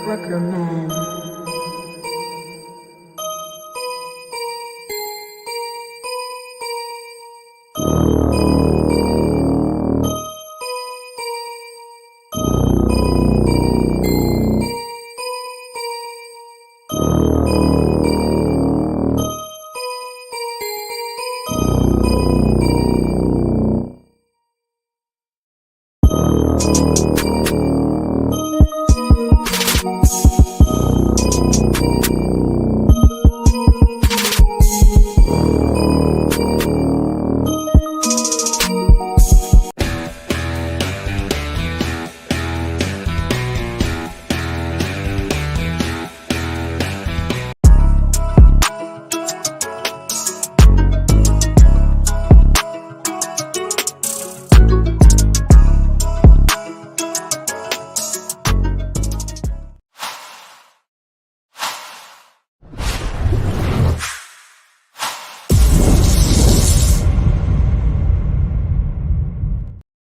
Ruckerman.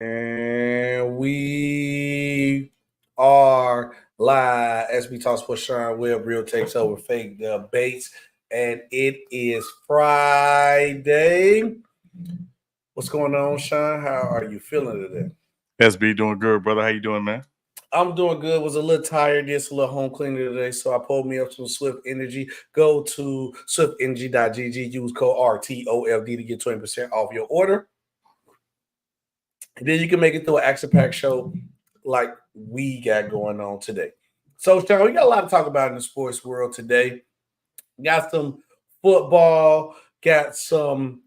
And we are live. Sbtalksports Sean Webb, Real Takes Over Fake Debates. And it is Friday. What's going on, Sean? How are you feeling today? SB, doing good, brother. How you doing, man? I'm doing good. Was a little tired. Just a little home cleaning today, so I pulled me up some Swift Energy. Go to swiftenergy.gg. Use code RTOFD to get 20% off your order. And then you can make it through an action-packed show like we got going on today. So, Sean, we got a lot to talk about in the sports world today. Got some football, got some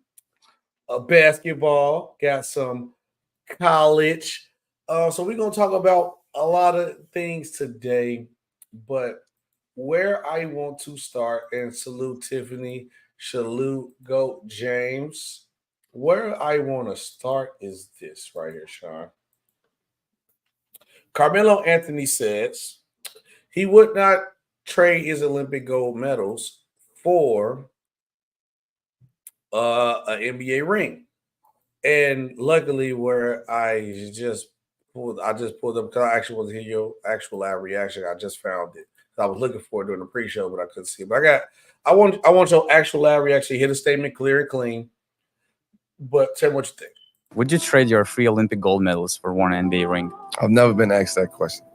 basketball, got some college. So we're going to talk about a lot of things today. But where I want to start, and salute Tiffany, salute Goat James. Where I want to start is this right here, Sean. Carmelo Anthony says he would not trade his Olympic gold medals for an NBA ring. And luckily, where I just pulled up because I actually wasn't hear your actual live reaction. I just found it. I was looking for it during the pre-show, but I couldn't see it. But I want your actual live reaction. Hit a statement clear and clean. But tell me what you think. Would you trade your 3 Olympic gold medals for one NBA ring? I've never been asked that question.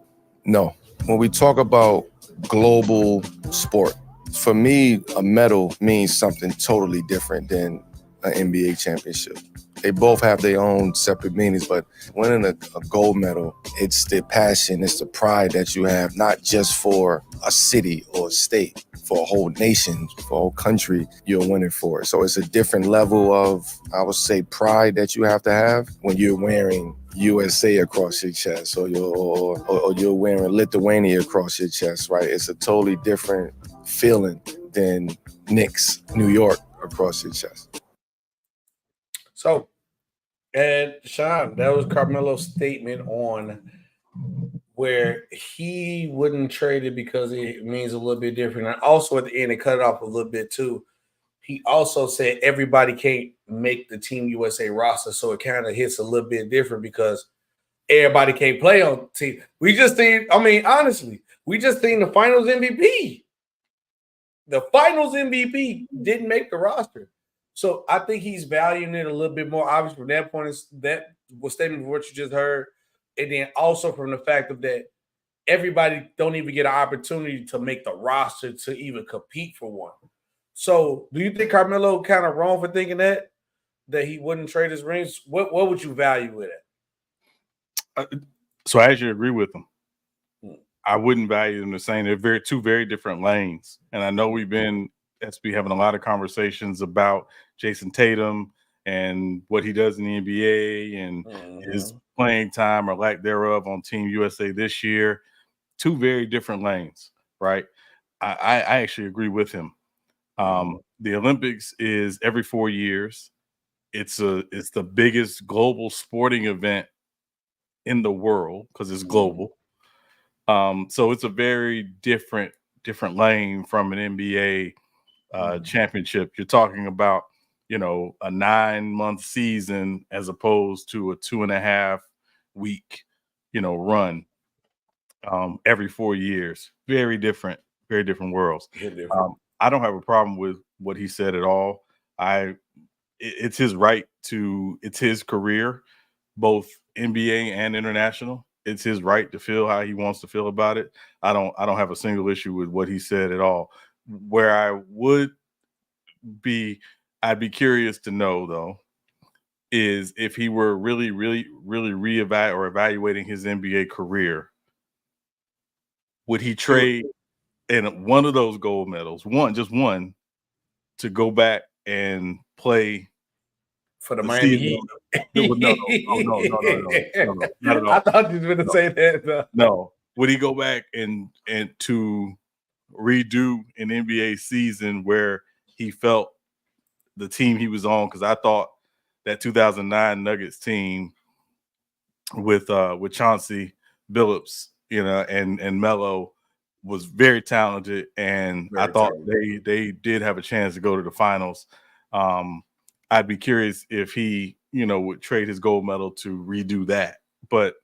No. When we talk about global sport, for me, a medal means something totally different than an NBA championship. They both have their own separate meanings, but winning a gold medal, it's the passion, it's the pride that you have, not just for a city or a state, for a whole nation, for a whole country, you're winning for it. So it's a different level of, I would say, pride that you have to have when you're wearing USA across your chest or you're wearing Lithuania across your chest, right? It's a totally different feeling than Knicks, New York across your chest. So, and Sean, that was Carmelo's statement on where he wouldn't trade it because it means a little bit different. And also at the end, it cut it off a little bit too. He also said everybody can't make the Team USA roster, so it kind of hits a little bit different because everybody can't play on the team. We just think, honestly, we just think the Finals MVP. The Finals MVP didn't make the roster. So I think he's valuing it a little bit more. Obviously, from that point, that was statement of what you just heard. And then also from the fact of that everybody don't even get an opportunity to make the roster to even compete for one. So do you think Carmelo kind of wrong for thinking that he wouldn't trade his rings? What would you value it at? So I actually agree with him. I wouldn't value them the same. They're two very different lanes. And I know we've been having a lot of conversations about Jason Tatum and what he does in the NBA and his playing time or lack thereof on Team USA this year. Two very different lanes, right? I actually agree with him. The Olympics is every 4 years. It's the biggest global sporting event in the world because it's global. So it's a very different lane from an NBA championship. You're talking about, a 9-month season as opposed to a 2.5 week, run. every 4 years. Very different worlds. I don't have a problem with what he said at all. It's his right it's his career, both NBA and international. It's his right to feel how he wants to feel about it. I don't have a single issue with what he said at all. Where I'd be curious to know though, is if he were really evaluating his NBA career, would he trade in one of those gold medals, just one, to go back and play for the Miami Heat? No, not at all. I thought you were going to say that. No. Would he go back and to redo an NBA season where he felt the team he was on? Because I thought that 2009 Nuggets team with Chauncey Billups, and Melo was very talented, and I thought they did have a chance to go to the finals. I'd be curious if he, would trade his gold medal to redo that. But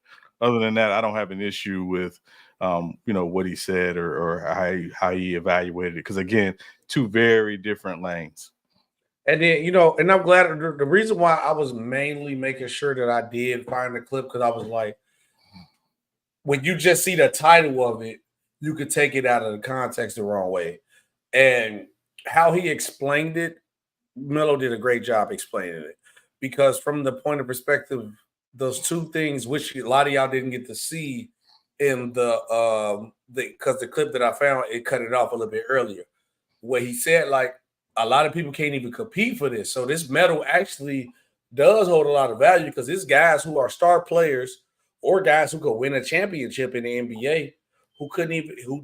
other than that, I don't have an issue with, what he said or how he evaluated it. Because again, two very different lanes. And then, and I'm glad the reason why I was mainly making sure that I did find the clip, because I was like, when you just see the title of it, you could take it out of the context the wrong way. And how he explained it, Melo did a great job explaining it. Because from the point of perspective, those two things, which a lot of y'all didn't get to see in because the clip that I found, it cut it off a little bit earlier, where he said, like, a lot of people can't even compete for this. So this medal actually does hold a lot of value, because it's guys who are star players or guys who could win a championship in the NBA who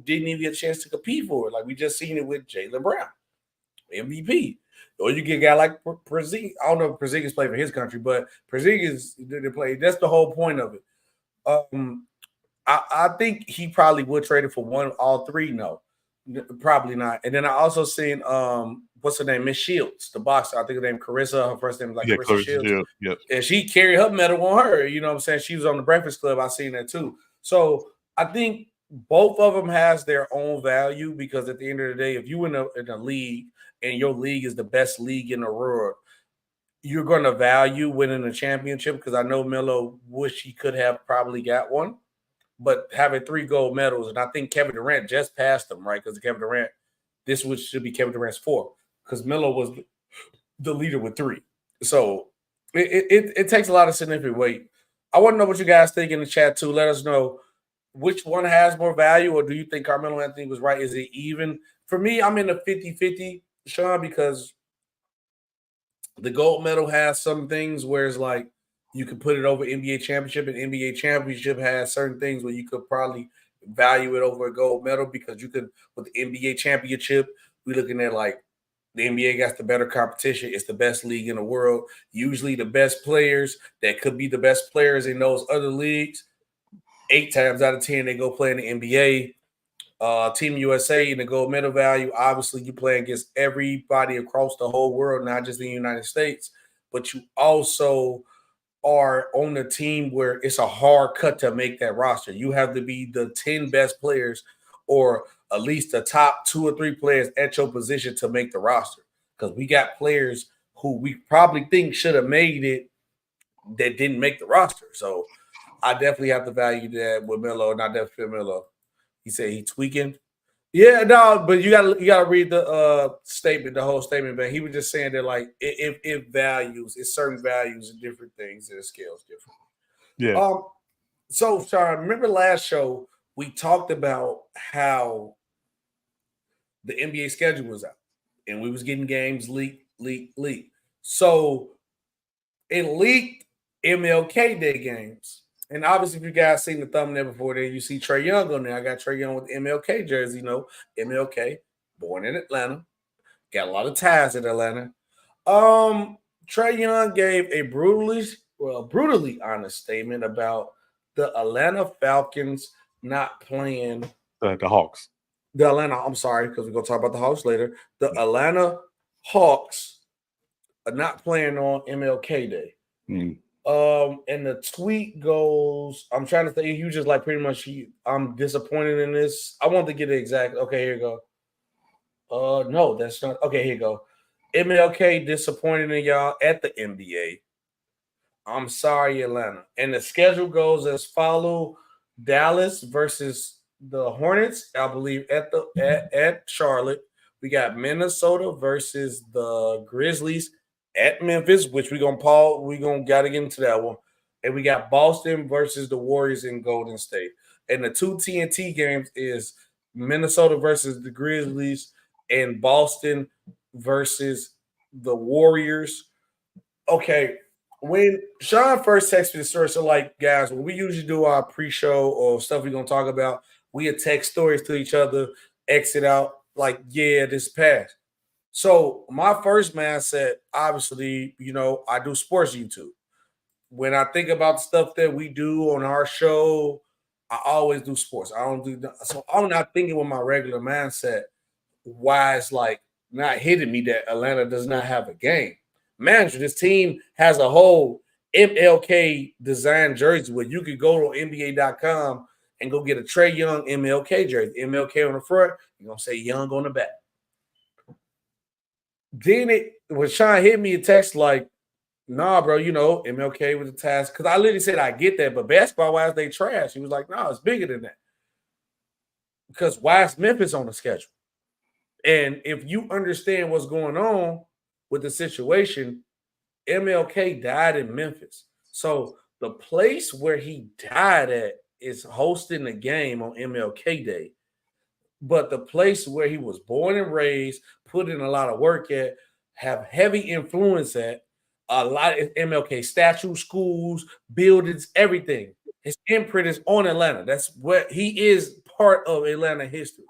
didn't even get a chance to compete for it. Like we just seen it with Jaylen Brown, MVP. Or you get a guy like Porzingis. I don't know if Porzingis played for his country, but Porzingis didn't play. That's the whole point of it. I think he probably would trade it for all three. No, probably not. And then I also seen what's her name, Miss Shields, the boxer. I think her name Carissa. Her first name is like Carissa Shields. Yep. And she carried her medal on her. You know what I'm saying? She was on the Breakfast Club. I seen that too. So I think both of them has their own value, because at the end of the day, if you in a league and your league is the best league in the world, you're going to value winning a championship, because I know Melo wish he could have probably got one, but having 3 gold medals, and I think Kevin Durant just passed him, right? Because Kevin Durant, should be Kevin Durant's 4th, because Melo was the leader with 3. So it takes a lot of significant weight. I want to know what you guys think in the chat too. Let us know which one has more value, or do you think Carmelo Anthony was right? Is it even? For me, I'm in the 50-50, Sean, because the gold medal has some things where it's like you could put it over NBA championship, and NBA championship has certain things where you could probably value it over a gold medal, because you could, with the NBA championship, we're looking at like the NBA got the better competition. It's the best league in the world. Usually the best players that could be the best players in those other leagues, 8 times out of 10, they go play in the NBA. Team USA in the gold medal value, obviously you play against everybody across the whole world, not just the United States, but you also are on a team where it's a hard cut to make that roster. You have to be the 10 best players, or at least the top 2 or 3 players at your position to make the roster, because we got players who we probably think should have made it that didn't make the roster. So I definitely have to value that with Melo, and I definitely feel Melo. He said he tweaking. Yeah, no, but you gotta read the statement, the whole statement, man. He was just saying that like it values, it's certain values and different things, and it scales differently. Yeah. So Sean, remember last show we talked about how the NBA schedule was out, and we was getting games leaked. So it leaked MLK Day games. And obviously, if you guys seen the thumbnail before, then you see Trae Young on there. I got Trae Young with the MLK jersey. MLK, born in Atlanta, got a lot of ties in Atlanta. Trae Young gave a brutally honest statement about the Atlanta Falcons not playing the Hawks. I'm sorry, because we're gonna talk about the Hawks later. The Atlanta Hawks are not playing on MLK Day. And the tweet goes, I'm trying to think. You just like pretty much. I'm disappointed in this. I want to get it exact. Okay, here you go. No, that's not. Okay, here you go. MLK disappointed in y'all at the NBA. I'm sorry, Atlanta. And the schedule goes as follow: Dallas versus the Hornets, I believe, at Charlotte. We got Minnesota versus the Grizzlies at Memphis, which we're gonna gotta get into that one. And we got Boston versus the Warriors in Golden State. And the two TNT games is Minnesota versus the Grizzlies and Boston versus the Warriors. Okay, when Sean first texted me the story, so like guys, when we usually do our pre-show or stuff we're gonna talk about, we text stories to each other, exit out like, yeah, this passed. So my first mindset, obviously, I do sports YouTube. When I think about the stuff that we do on our show, I always do sports. I don't do so. I'm not thinking with my regular mindset why it's like not hitting me that Atlanta does not have a game. Manager, this team has a whole MLK design jersey where you could go to NBA.com and go get a Trae Young MLK jersey. MLK on the front, you're gonna say Young on the back. Then when Sean hit me a text like, nah, bro, MLK with the task. Because I literally said I get that, but basketball-wise, they trash. He was like, no, it's bigger than that. Because why is Memphis on the schedule? And if you understand what's going on with the situation, MLK died in Memphis. So the place where he died at is hosting the game on MLK Day. But the place where he was born and raised, put in a lot of work at, have heavy influence at, a lot of MLK statue, schools, buildings, everything. His imprint is on Atlanta. That's what he is, part of Atlanta history.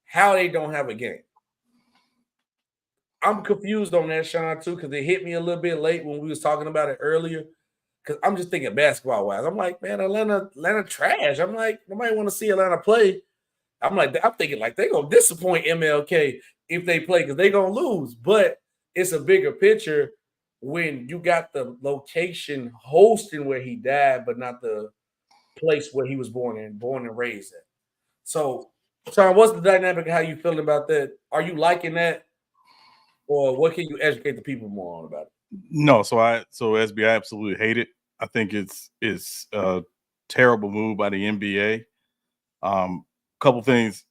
How they don't have a game. I'm confused on that, Sean, too, because it hit me a little bit late when we was talking about it earlier. Because I'm just thinking basketball-wise. I'm like, man, Atlanta trash. I'm like, nobody want to see Atlanta play. I'm thinking like they're going to disappoint MLK if they play because they're going to lose. But it's a bigger picture when you got the location hosting where he died, but not the place where he was born and raised at. So, Sean, what's the dynamic of how you feeling about that? Are you liking that? Or what can you educate the people more on about it? No, so SB, I absolutely hate it. I think it's a terrible move by the NBA. Couple things.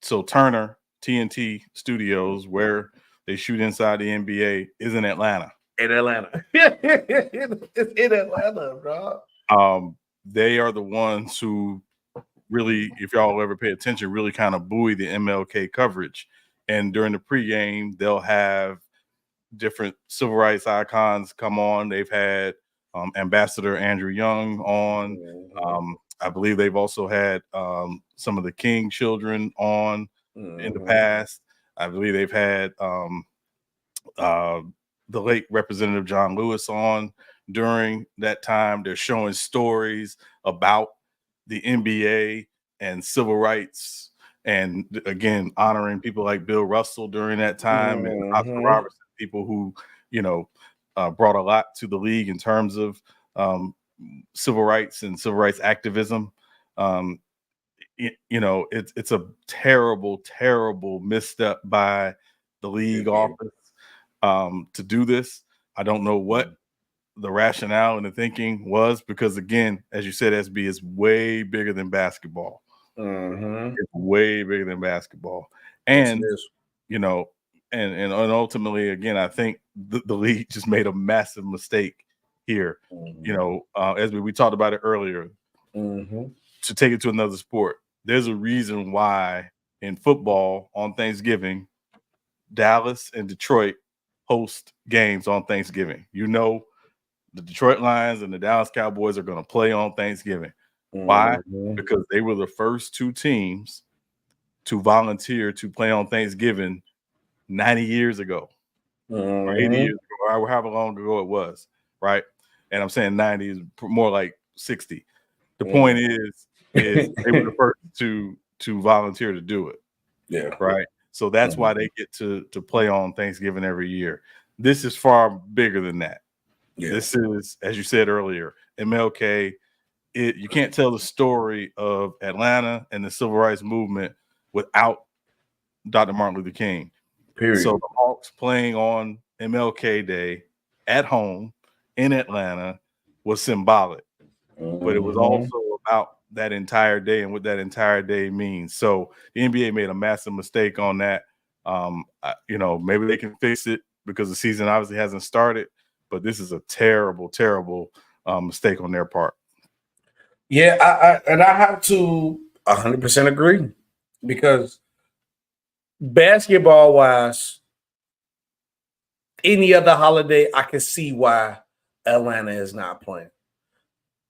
So Turner TNT Studios, where they shoot inside the NBA, is in Atlanta. In Atlanta. It's in Atlanta, bro. They are the ones who really, if y'all ever pay attention, really kind of buoy the MLK coverage. And during the pregame, they'll have different civil rights icons come on. They've had Ambassador Andrew Young on. I believe they've also had some of the King children on in the past. I believe they've had the late Representative John Lewis on during that time. They're showing stories about the NBA and civil rights, and again, honoring people like Bill Russell during that time and Oscar Robertson, people who, brought a lot to the league in terms of civil rights and civil rights activism. It's a terrible, terrible misstep by the league office to do this. I don't know what the rationale and the thinking was, because again, as you said, SB is way bigger than basketball. It's way bigger than basketball. And, and ultimately, again, I think the league just made a massive mistake here. As we talked about it earlier, to take it to another sport, there's a reason why in football on Thanksgiving, Dallas and Detroit host games on Thanksgiving. The Detroit Lions and the Dallas Cowboys are going to play on Thanksgiving. Why? Because they were the first two teams to volunteer to play on Thanksgiving 90 years ago, or 80 years ago, or however long ago it was, right? And I'm saying 90 is more like 60. The point is they were the first to volunteer to do it. Yeah. Right. So that's why they get to play on Thanksgiving every year. This is far bigger than that. Yeah. This is, as you said earlier, MLK. You can't tell the story of Atlanta and the civil rights movement without Dr. Martin Luther King. Period. So the Hawks playing on MLK Day at home in Atlanta was symbolic, but it was also about that entire day and what that entire day means. So the NBA made a massive mistake on that. Maybe they can fix it because the season obviously hasn't started, but this is a terrible, terrible mistake on their part. Yeah, I have to 100% agree because basketball wise, any other holiday, I can see why Atlanta is not playing.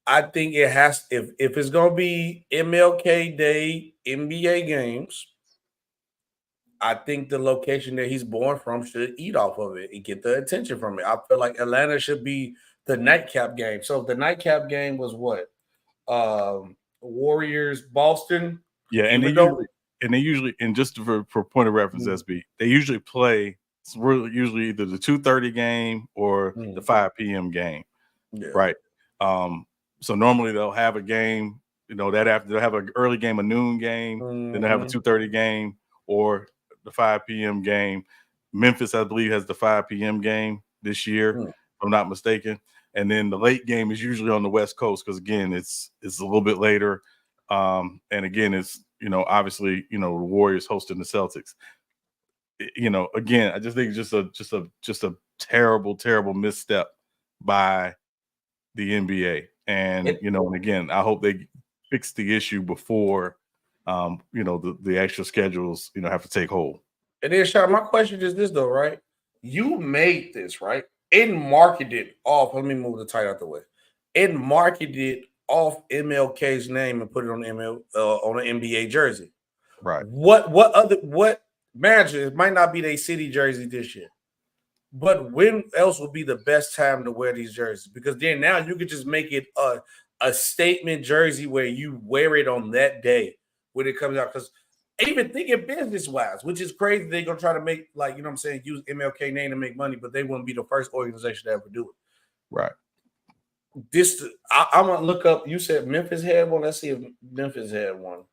I think it has, if it's going to be MLK Day NBA games, I think the location that he's born from should eat off of it and get the attention from it. I feel like Atlanta should be the nightcap game. So the nightcap game was what? Warriors, Boston. Yeah, and they usually, and just for point of reference, SB, they usually play. It's usually either the 2:30 game or the 5 p.m. game, right? So normally they'll have a game, that after they'll have an early game, a noon game, then they'll have a 2:30 game or the 5 p.m. game. Memphis, I believe, has the 5 p.m. game this year, if I'm not mistaken. And then the late game is usually on the West Coast because, again, it's a little bit later. And again, it's, obviously, the Warriors hosting the Celtics. Again, I just think it's just a terrible, terrible misstep by the NBA. And, and again, I hope they fix the issue before, the actual schedules, have to take hold. And then, Sean, my question is this, though, right? You made this, right? It marketed off. Let me move the title out the way. It marketed off MLK's name and put it on on an NBA jersey. Right. What manager? It might not be their city jersey this year, but when else would be the best time to wear these jerseys? Because then now you could just make it a statement jersey where you wear it on that day when it comes out. Because even thinking business-wise, which is crazy, they're going to try to make, use MLK name to make money, but they wouldn't be the first organization to ever do it. Right. I'm going to look up, you said Memphis had one. Let's see if Memphis had one.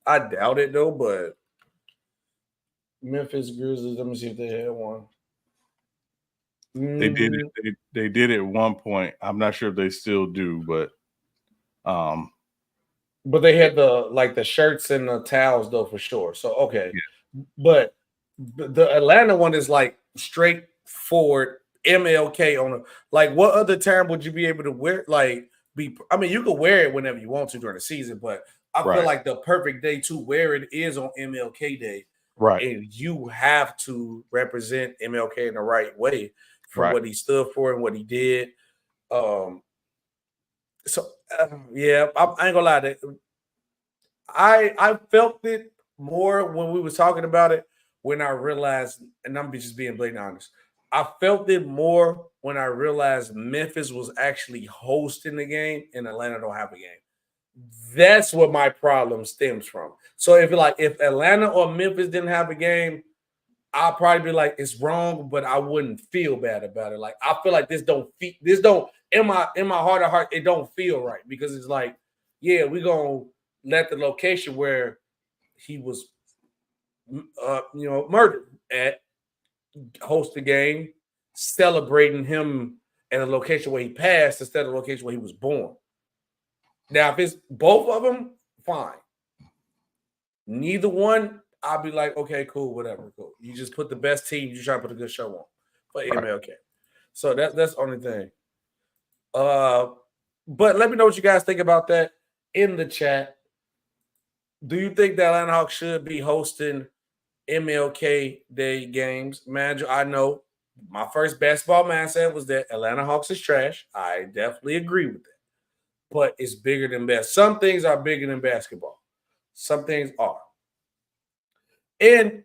I doubt it, though, but Memphis Grizzlies, let me see if they had one. They did it. They did it at one point. I'm not sure if they still do, but they had the shirts and the towels though for sure. So okay, yeah. But the Atlanta one is like straightforward MLK on a what other time would you be able to wear? You could wear it whenever you want to during the season, but I feel like the perfect day to wear it is on MLK Day, right? And you have to represent MLK in the right way for what he stood for and what he did. Yeah, I ain't gonna lie. I felt it more when we was talking about it when I realized, and I'm just being blatantly honest, I felt it more when I realized Memphis was actually hosting the game and Atlanta don't have a game. That's what my problem stems from. So if Atlanta or Memphis didn't have a game, I'll probably be like, it's wrong, but I wouldn't feel bad about it. Like, I feel like this don't in my heart of heart, it don't feel right because it's like, yeah, we're gonna let the location where he was murdered at host the game, celebrating him at a location where he passed instead of the location where he was born. Now, if it's both of them, fine. Neither one, I'll be like, okay, cool, whatever, cool. You just put the best team. You try to put a good show on for MLK. So that's the only thing. But let me know what you guys think about that in the chat. Do you think that Atlanta Hawks should be hosting MLK Day games? Manager, I know my first basketball mindset was that Atlanta Hawks is trash. I definitely agree with that. But it's bigger than best. Some things are bigger than basketball. Some things are. And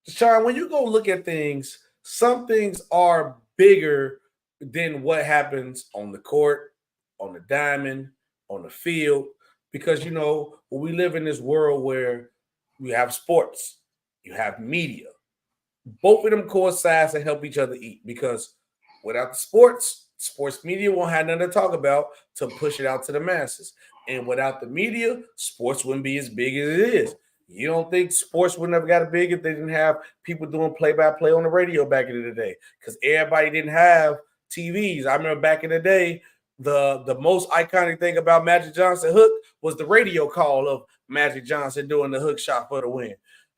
Sean, when you go look at things, some things are bigger than what happens on the court, on the diamond, on the field. Because, we live in this world where you have sports, you have media. Both of them coincide to help each other eat. Because without the sports, sports media won't have nothing to talk about to push it out to the masses. And without the media, sports wouldn't be as big as it is. You don't think sports would never got big if they didn't have people doing play-by-play on the radio back in the day? Because everybody didn't have TVs. I remember back in the day, the most iconic thing about Magic Johnson hook was the radio call of Magic Johnson doing the hook shot for the win.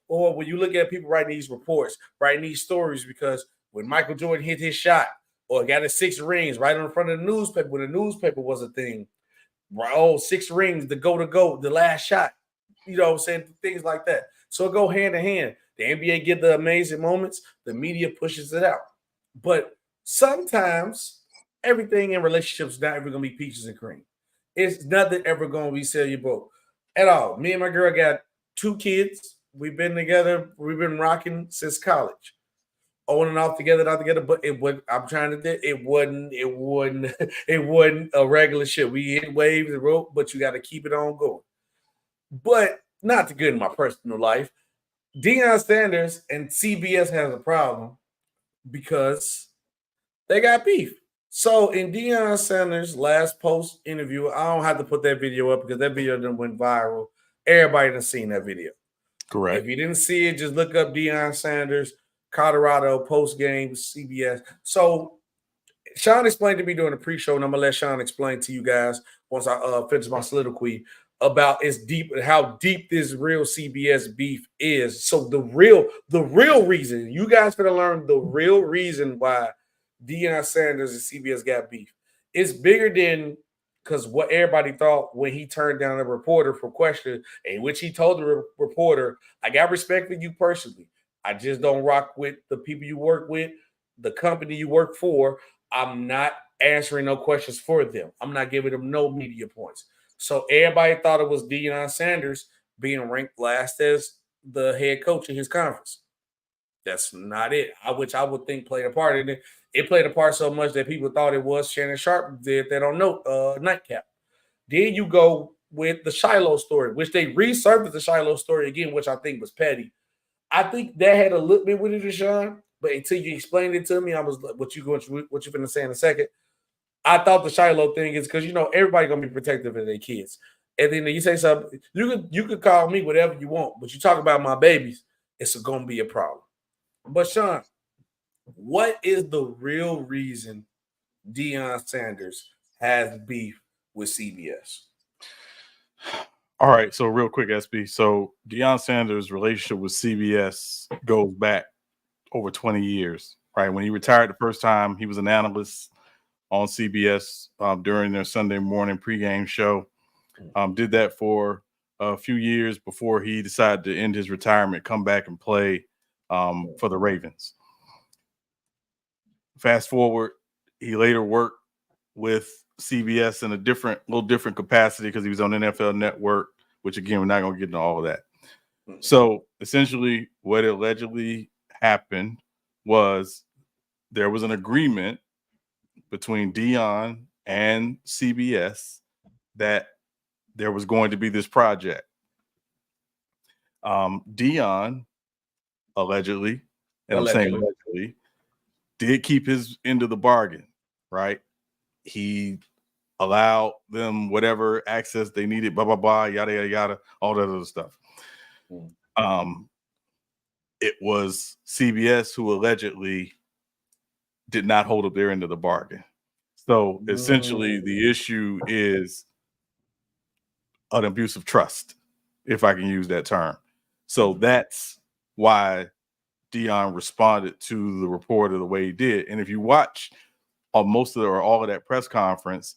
Or when you look at people writing these reports, writing these stories, because when Michael Jordan hit his shot or got his 6 rings right in front of the newspaper, when the newspaper was a thing, oh, 6 rings, the go, the last shot. You know what I'm saying? Things like that. So it go hand in hand. The NBA get the amazing moments. The media pushes it out. But sometimes everything in relationships is not ever going to be peaches and cream. It's nothing ever going to be sell your boat at all. Me and my girl got 2 kids. We've been together. We've been rocking since college. On and off together, not together. But it would. I'm trying to think. It wasn't a regular shit. We hit waves and rope, but you got to keep it on going. But not to good in my personal life. Deion Sanders and CBS has a problem because they got beef. So in Deion Sanders' last post interview, I don't have to put that video up because that video done went viral. Everybody done seen that video. Correct. If you didn't see it, just look up Deion Sanders, Colorado post game CBS. So Sean explained to me during the pre-show, and I'm gonna let Sean explain to you guys once I finish my soliloquy about how deep this real CBS beef is. So the real reason, you guys gonna learn the real reason why Deion Sanders and CBS got beef. It's bigger than because what everybody thought when he turned down a reporter for questions, in which he told the reporter, I got respect for you personally. I just don't rock with the people you work with, the company you work for. I'm not answering no questions for them. I'm not giving them no media points. So everybody thought it was Deion Sanders being ranked last as the head coach of his conference. That's not it. Which I would think played a part in it. It played a part so much that people thought it was Shannon Sharp did that on Nightcap. Then you go with the Shiloh story, which they resurfaced the Shiloh story again, which I think was petty. I think that had a little bit with it, Sean, but until you explained it to me, I was like, what you going to say in a second? I thought the Shiloh thing is because everybody gonna be protective of their kids. And then you say something, you could call me whatever you want, but you talk about my babies, it's gonna be a problem. But Sean, what is the real reason Deion Sanders has beef with CBS? All right, so real quick, SB. So Deion Sanders' relationship with CBS goes back over 20 years, right? When he retired the first time, he was an analyst on CBS during their Sunday morning pregame show. Did that for a few years before he decided to end his retirement, come back and play for the Ravens. Fast forward, he later worked with CBS in a little different capacity because he was on NFL Network, which again, we're not going to get into all of that. So essentially what allegedly happened was there was an agreement between Deion and CBS that there was going to be this project. Deion allegedly, and I'm saying allegedly, did keep his end of the bargain, right? He allowed them whatever access they needed, blah, blah, blah, yada, yada, yada, all that other stuff. It was CBS who allegedly did not hold up their end of the bargain. So essentially the issue is an abuse of trust, if I can use that term. So that's why Deion responded to the reporter the way he did. And if you watch most of or all of that press conference,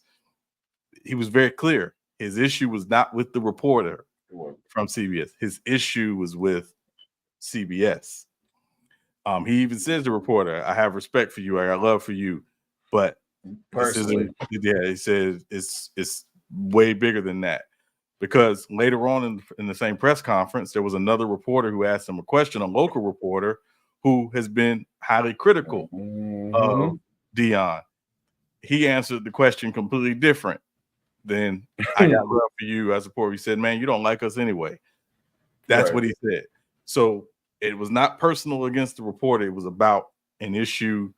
he was very clear. His issue was not with the reporter from CBS. His issue was with CBS. He even says to the reporter, I have respect for you. I got love for you. But personally, he says it's way bigger than that. Because later on in the same press conference, there was another reporter who asked him a question, a local reporter who has been highly critical of Deion. He answered the question completely different than I got love for you. I support you. He said, man, you don't like us anyway. That's what he said. So it was not personal against the reporter. It was about an issue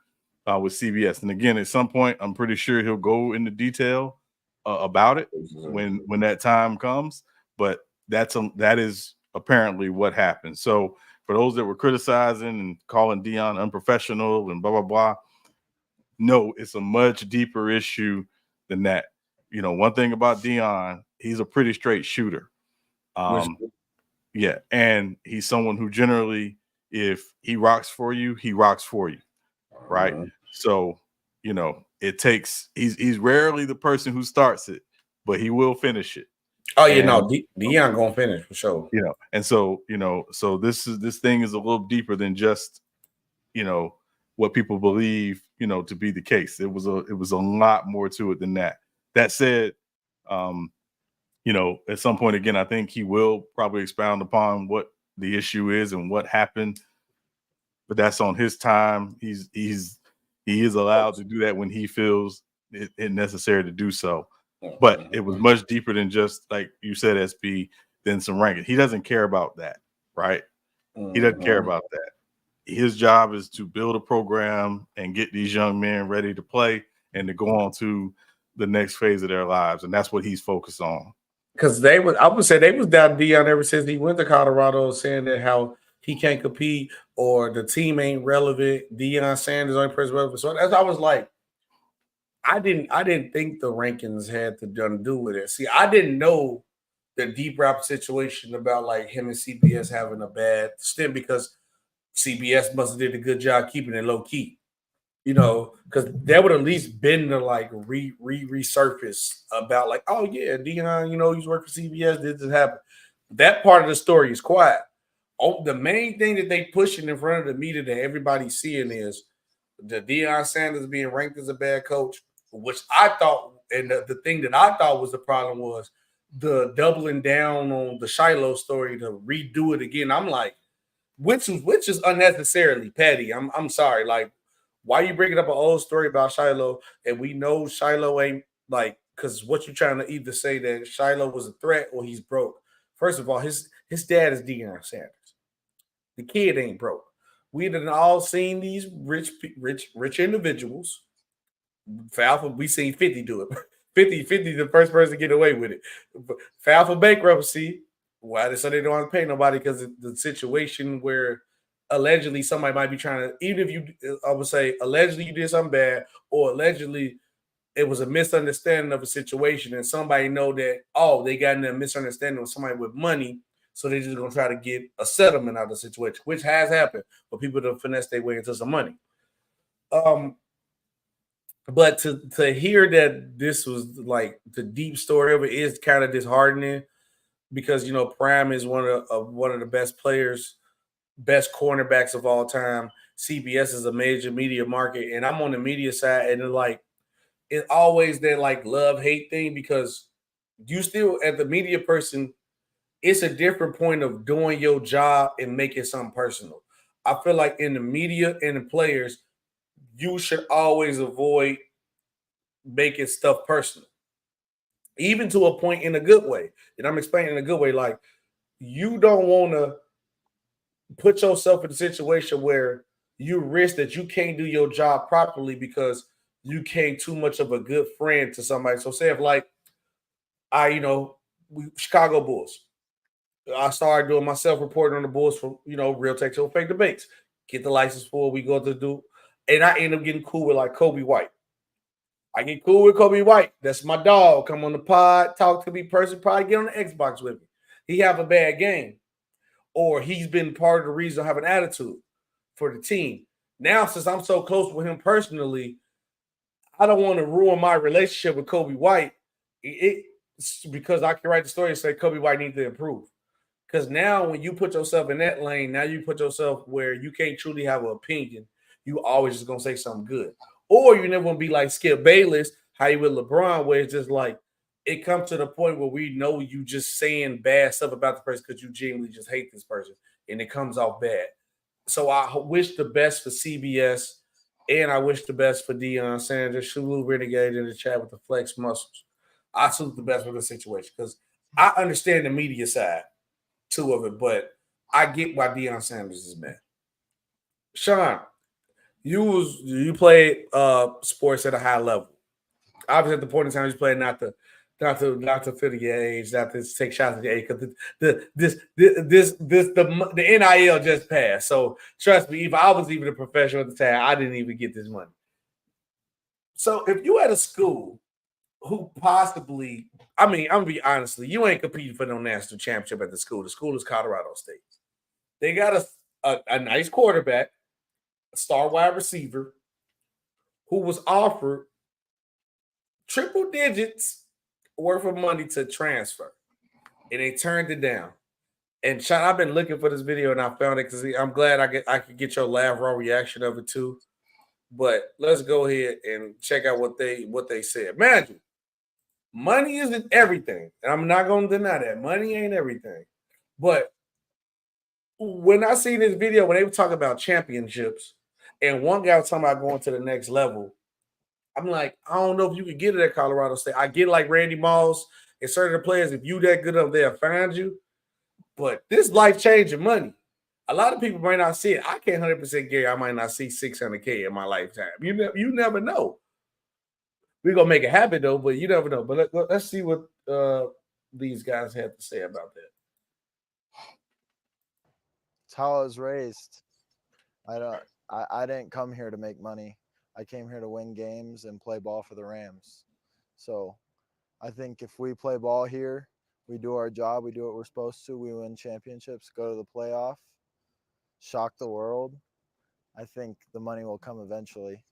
with CBS. And again, at some point, I'm pretty sure he'll go into detail about it when that time comes. But that is apparently what happened. So for those that were criticizing and calling Deion unprofessional and blah blah blah, no, it's a much deeper issue than that. You know, one thing about Deion, he's a pretty straight shooter. Yeah, and he's someone who generally, if he rocks for you, he rocks for you, right? So, you know, it takes he's rarely the person who starts it, but he will finish it. Oh, you know, Deion gonna finish for sure. You know, and so so this thing is a little deeper than just, you know, what people believe, you know, to be the case. It was a lot more to it than that. That said, you know, at some point again, I think he will probably expound upon what the issue is and what happened. But that's on his time. He is allowed to do that when he feels it necessary to do so. But it was much deeper than just, like you said, SB, than some rankings. He doesn't care about that, right? He doesn't care about that. His job is to build a program and get these young men ready to play and to go on to the next phase of their lives. And that's what he's focused on. Because I would say they was down Deion ever since he went to Colorado, saying that how he can't compete or the team ain't relevant. Deion Sanders only person relevant. So as I was like, I didn't think the rankings had to do with it. See, I didn't know the deep rap situation about like him and CBS having a bad stint because CBS must have did a good job keeping it low key. You know, because that would at least been to like resurface about like, oh yeah, Deion, you know, he's working for CBS, this happened. That part of the story is quiet. Oh, the main thing that they pushing in front of the media that everybody's seeing is the Deion Sanders being ranked as a bad coach, which I thought, and the thing that I thought was the problem was the doubling down on the Shiloh story to redo it again. I'm like, which is unnecessarily petty. I'm sorry, like. Why you bringing up an old story about Shiloh? And we know Shiloh ain't like, because what you trying to either say that Shiloh was a threat or he's broke. First of all, his dad is Deion Sanders. The kid ain't broke. We've all seen these rich individuals. We seen 50 do it. 50 the first person to get away with it. File for bankruptcy. Why? So they don't want to pay nobody because of the situation where allegedly somebody might be trying to, even if you, I would say, allegedly you did something bad, or allegedly it was a misunderstanding of a situation, and somebody know that, oh, they got in a misunderstanding with somebody with money, so they're just gonna try to get a settlement out of the situation, which has happened for people to finesse their way into some money. But to hear that this was like the deep story of it is kind of disheartening, because you know Prime is one of the best players, best cornerbacks of all time. CBS is a major media market, and I'm on the media side, and it's always that like love-hate thing, because you still, as the media person, it's a different point of doing your job and making something personal. I feel like in the media and the players, you should always avoid making stuff personal, even to a point in a good way. And I'm explaining in a good way, like you don't want to put yourself in a situation where you risk that you can't do your job properly because you came too much of a good friend to somebody. So say if like Chicago Bulls, I started doing my self-reporting on the Bulls for, Real Tech Show Fake Debates, get the license for, we go to do, and I end up getting cool with like Kobe White. I get cool with Kobe White. That's my dog. Come on the pod, talk to me person, probably get on the Xbox with me. He have a bad game, or he's been part of the reason I have an attitude for the team. Now, since I'm so close with him personally, I don't want to ruin my relationship with Kobe White because I can write the story and say Kobe White needs to improve. Because now when you put yourself in that lane, now you put yourself where you can't truly have an opinion. You always just going to say something good. Or you're never going to be like Skip Bayless, how you with LeBron, where it's just like it comes to the point where we know you just saying bad stuff about the person because you genuinely just hate this person, and it comes off bad. So I wish the best for CBS, and I wish the best for Deion Sanders. Shulu Renegade in the chat with the flex muscles. I salute the best for the situation because I understand the media side too of it, but I get why Deion Sanders is mad. Sean, you played sports at a high level. Obviously, at the point in time you played not to fit your age, not to take shots at your age, because the NIL just passed. So trust me, if I was even a professional at the time, I didn't even get this money. So if you at a school who possibly, I mean, I'm gonna be honestly, you ain't competing for no national championship at the school. The school is Colorado State. They got a nice quarterback, a star wide receiver, who was offered triple digits worth of money to transfer, and they turned it down. And Sean, I've been looking for this video and I found it because I'm glad I could get your live raw reaction of it too. But let's go ahead and check out what they said. Imagine, money isn't everything, and I'm not going to deny that money ain't everything. But when I seen this video, when they were talking about championships, and one guy was talking about going to the next level, I'm like, I don't know if you could get it at Colorado State. I get like Randy Moss and certain players, if you that good up there, find you. But this life-changing money, a lot of people might not see it. I can't 100% guarantee I might not see $600K in my lifetime. You never know. We're going to make it happen, though, but you never know. But let's see what these guys have to say about that. It's how I was raised. I didn't come here to make money. I came here to win games and play ball for the Rams. So I think if we play ball here, we do our job, we do what we're supposed to, we win championships, go to the playoff, shock the world, I think the money will come eventually.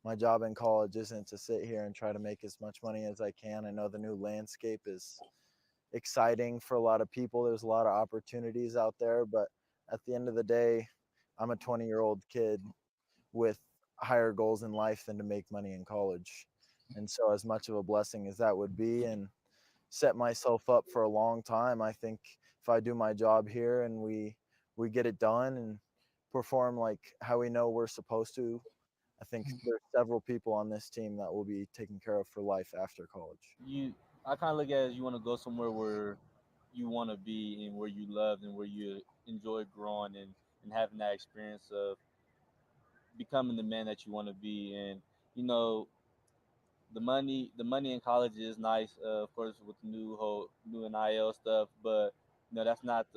My job in college isn't to sit here and try to make as much money as I can. I know the new landscape is exciting for a lot of people. There's a lot of opportunities out there, but at the end of the day, I'm a 20-year-old kid with higher goals in life than to make money in college. And so as much of a blessing as that would be and set myself up for a long time, I think if I do my job here and we get it done and perform like how we know we're supposed to, I think there's several people on this team that will be taken care of for life after college. I kind of look at it as you want to go somewhere where you want to be and where you love and where you enjoy growing and having that experience of becoming the man that you want to be. And the money in college is nice, of course, with the new NIL stuff, but that's not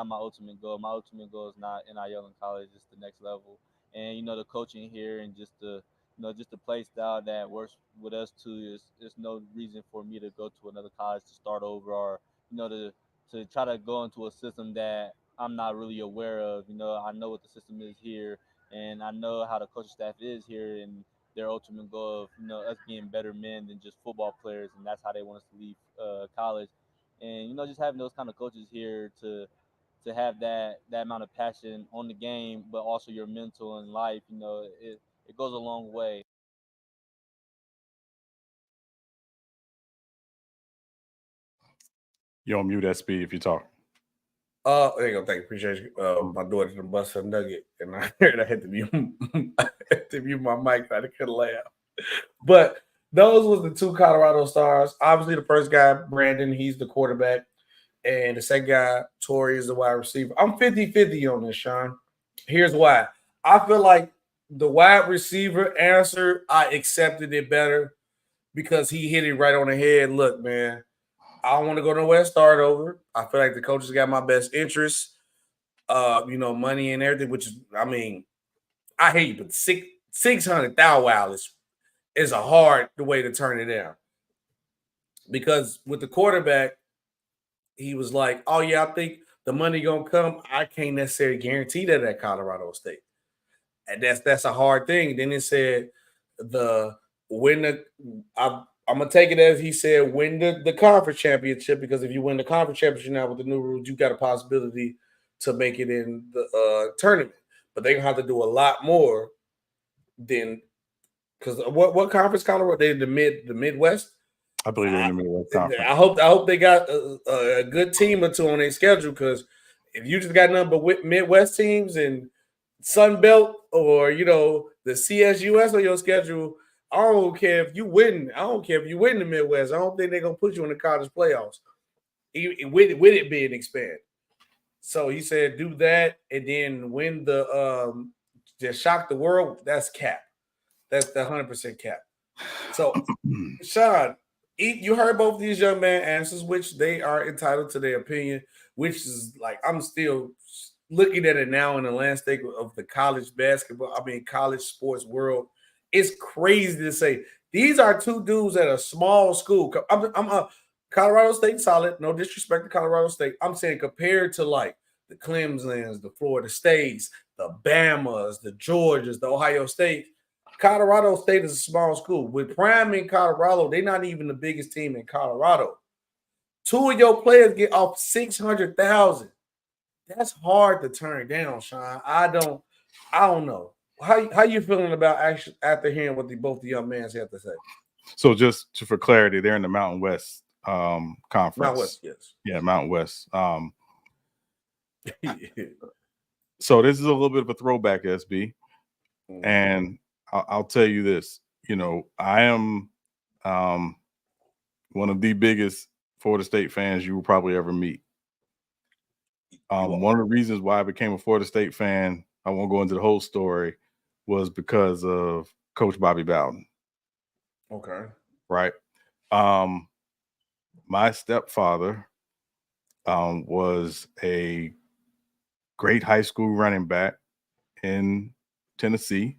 my ultimate goal. My ultimate goal is not NIL in college; it's the next level. And the coaching here and just the play style that works with us too is no reason for me to go to another college to start over, or to try to go into a system that I'm not really aware of. I know what the system is here, and I know how the coaching staff is here, and their ultimate goal of us being better men than just football players, and that's how they want us to leave college. And just having those kind of coaches here to have that amount of passion on the game, but also your mental and life, it goes a long way. You're on mute, SB, if you talk. There you go. Thank you. Appreciate you. My daughter done bust a nugget, and I heard I had to mute, my mic. I couldn't laugh. But those was the two Colorado stars. Obviously, the first guy, Brandon, he's the quarterback. And the second guy, Torrey, is the wide receiver. I'm 50-50 on this, Sean. Here's why. I feel like the wide receiver answer, I accepted it better because he hit it right on the head. Look, man, I don't want to go nowhere and start over. I feel like the coaches got my best interests, money and everything, which is, I mean, I hate you, but 600,000 is a hard way to turn it down. Because with the quarterback, he was like, oh, yeah, I think the money going to come. I can't necessarily guarantee that at Colorado State. And that's a hard thing. Then it said I'm going to take it as he said, win the conference championship, because if you win the conference championship now with the new rules, you got a possibility to make it in the tournament. But they're going to have to do a lot more than – because what conference Colorado? They in the Midwest? I believe they're in the Midwest Conference. I hope they got a good team or two on their schedule, because if you just got nothing but Midwest teams and Sun Belt or the CSUS on your schedule, I don't care if you win. I don't care if you win the Midwest. I don't think they're gonna put you in the college playoffs with it being expanded. So he said do that and then win the just shock the world. That's cap. That's the 100% cap. So, Sean, you heard both these young man answers, which they are entitled to their opinion, which is like I'm still looking at it now in the landscape of the college college sports world. It's crazy to say these are two dudes at a small school. I'm a Colorado State solid, no disrespect to Colorado State. I'm saying compared to like the Clemsons, the Florida States, the Bamas, the Georgias, the Ohio State. Colorado State is a small school. With Prime in Colorado, they're not even the biggest team in Colorado. Two of your players get off 600,000. That's hard to turn down, Sean. I don't know. How you feeling about actually after hearing what both the young men have to say? So just for clarity, they're in the Mountain West conference. Mountain West, yes. Yeah, Mountain West. So this is a little bit of a throwback, SB. And I'll tell you this, I am one of the biggest Florida State fans you will probably ever meet. One of the reasons why I became a Florida State fan, I won't go into the whole story, was because of Coach Bobby Bowden. Okay. Right. My stepfather was a great high school running back in Tennessee.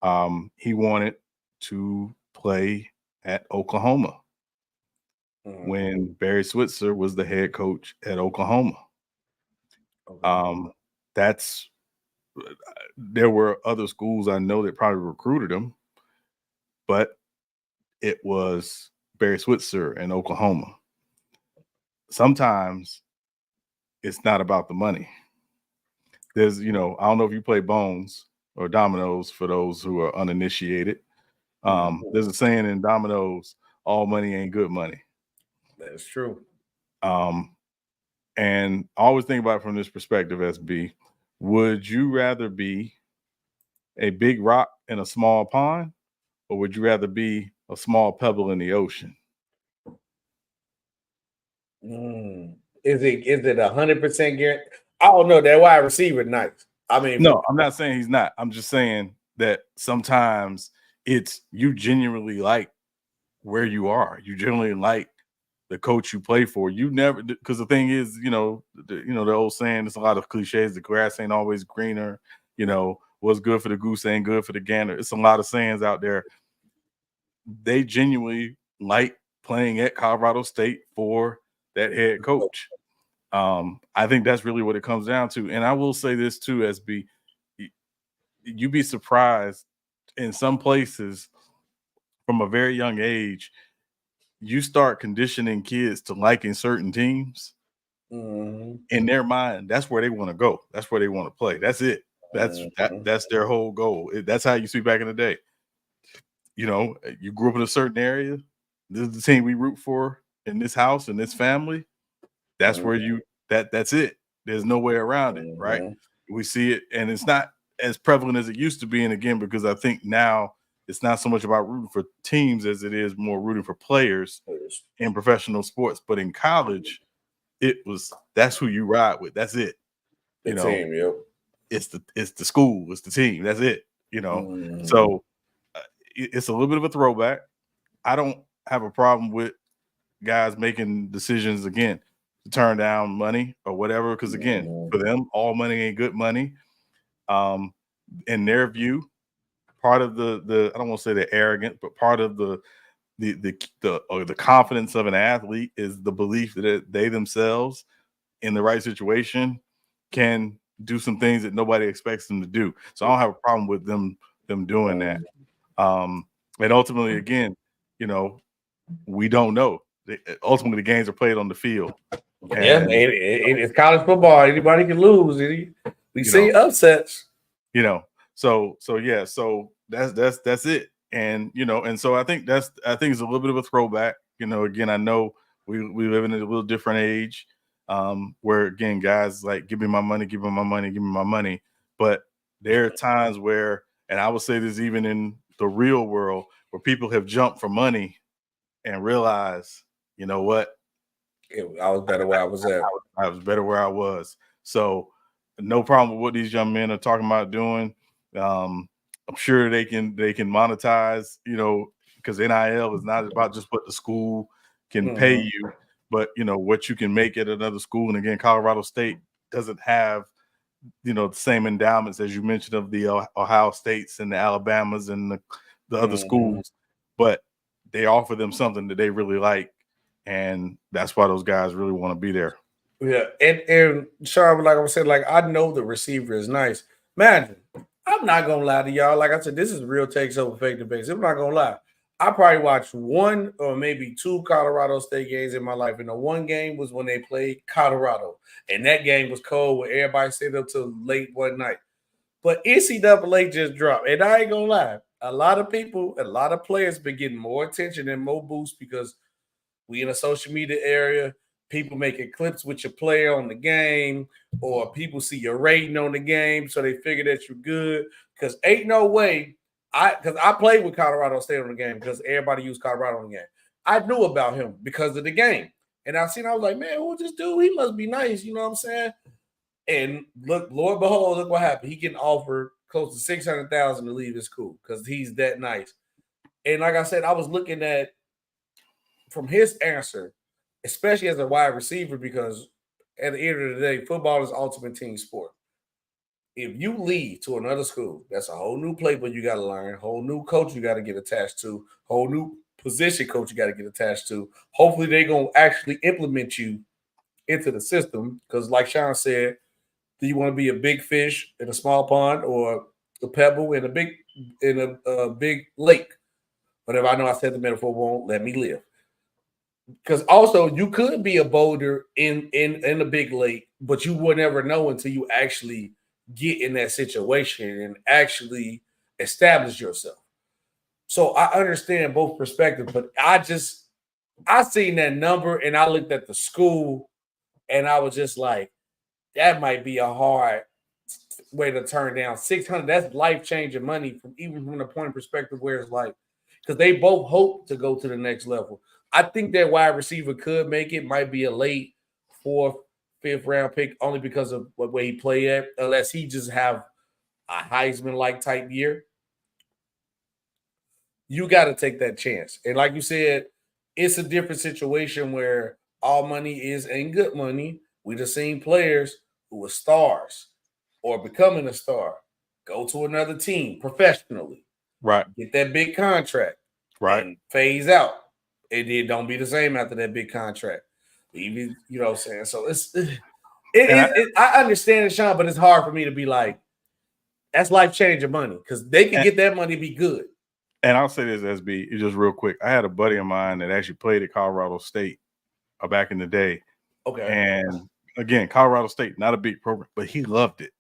He wanted to play at Oklahoma when Barry Switzer was the head coach at Oklahoma. There were other schools I know that probably recruited him, but it was Barry Switzer in Oklahoma. Sometimes it's not about the money. There's, I don't know if you play bones or dominoes for those who are uninitiated. There's a saying in dominoes, all money ain't good money. That's true. And I always think about it from this perspective, SB. Would you rather be a big rock in a small pond, or would you rather be a small pebble in the ocean? Is it 100% guaranteed? I don't know. That wide receiver nice. I mean, no, I'm not saying he's not. I'm just saying that sometimes it's you genuinely like where you are. You genuinely like the coach you play for. You never, because the thing is, the old saying, there's a lot of cliches. The grass ain't always greener. What's good for the goose ain't good for the gander. It's a lot of sayings out there. They genuinely like playing at Colorado State for that head coach. I think that's really what it comes down to. And I will say this too, SB, you'd be surprised in some places from a very young age, you start conditioning kids to liking certain teams. In their mind, that's where they want to go. That's where they want to play. That's it. That's their whole goal. That's how you see back in the day. You grew up in a certain area. This is the team we root for in this house, in this family. That's where that's it. There's no way around it, right? We see it, and it's not as prevalent as it used to be. And again, because I think now it's not so much about rooting for teams as it is more rooting for players in professional sports. But in college, that's who you ride with. That's it. The team, yep. It's the school, it's the team. That's it. So it's a little bit of a throwback. I don't have a problem with guys making decisions again to turn down money or whatever, because again, for them, all money ain't good money. In their view, part of the I don't want to say they're arrogant, but part of the confidence of an athlete is the belief that they themselves, in the right situation, can do some things that nobody expects them to do. So I don't have a problem with them doing that. And ultimately, again, we don't know. Ultimately, the games are played on the field. It's college football. Anybody can lose. We see upsets. So that's it. And so I think it's a little bit of a throwback. Again, I know we live in a little different age, where again, guys like, give me my money, give me my money, give me my money. But there are times where, and I would say this even in the real world, where people have jumped for money and realize, you know what? I was better where I was at. I was better where I was. So no problem with what these young men are talking about doing. I'm sure they can monetize, because NIL is not about just what the school can pay you, but what you can make at another school. And again, Colorado State doesn't have the same endowments as you mentioned of the Ohio States and the Alabamas and the other schools, but they offer them something that they really like, and that's why those guys really want to be there. Yeah, and Sean, like I said, like I know the receiver is nice. Imagine, I'm not gonna lie to y'all. Like I said, this is real takes over fake debates. I'm not gonna lie. I probably watched one or maybe two Colorado State games in my life, and the one game was when they played Colorado, and that game was cold where everybody stayed up till late one night. But NCAA just dropped, and I ain't gonna lie. A lot of people, a lot of players been getting more attention and more boosts because we in a social media area. People making clips with your player on the game, or people see your rating on the game, so they figure that you're good. Because ain't no way, because I played with Colorado State on the game because everybody used Colorado on the game. I knew about him because of the game. And I was like, man, who's this dude? He must be nice, you know what I'm saying? And look, Lord behold, look what happened. He getting offered close to $600,000 to leave his school because he's that nice. And like I said, I was looking at from his answer, especially as a wide receiver, because at the end of the day, football is ultimate team sport. If you leave to another school, that's a whole new playbook you got to learn, whole new coach you got to get attached to, whole new position coach you got to get attached to. Hopefully, they're going to actually implement you into the system because, like Sean said, do you want to be a big fish in a small pond or a pebble in a big lake? Whatever. I know I said the metaphor won't let me live. Because also you could be a boulder in a big lake, but you will never know until you actually get in that situation and actually establish yourself. So I understand both perspectives, but I seen that number and I looked at the school and I was just like, that might be a hard way to turn down 600. That's life-changing money even from the point of perspective where it's like, because they both hope to go to the next level. I think that wide receiver could make it, might be a late 4th, 5th round pick only because of what way he played at, unless he just have a Heisman-like type year. You got to take that chance. And like you said, it's a different situation where all money ain't good money. We just seen players who were stars or becoming a star go to another team professionally. Right. Get that big contract. Right. And phase out. It don't be the same after that big contract. Even, you know what I'm saying? So I understand it, Sean, but it's hard for me to be like, that's life-changing money because they can get that money be good. And I'll say this, SB, just real quick. I had a buddy of mine that actually played at Colorado State back in the day. Okay. And again, Colorado State, not a big program, but he loved it.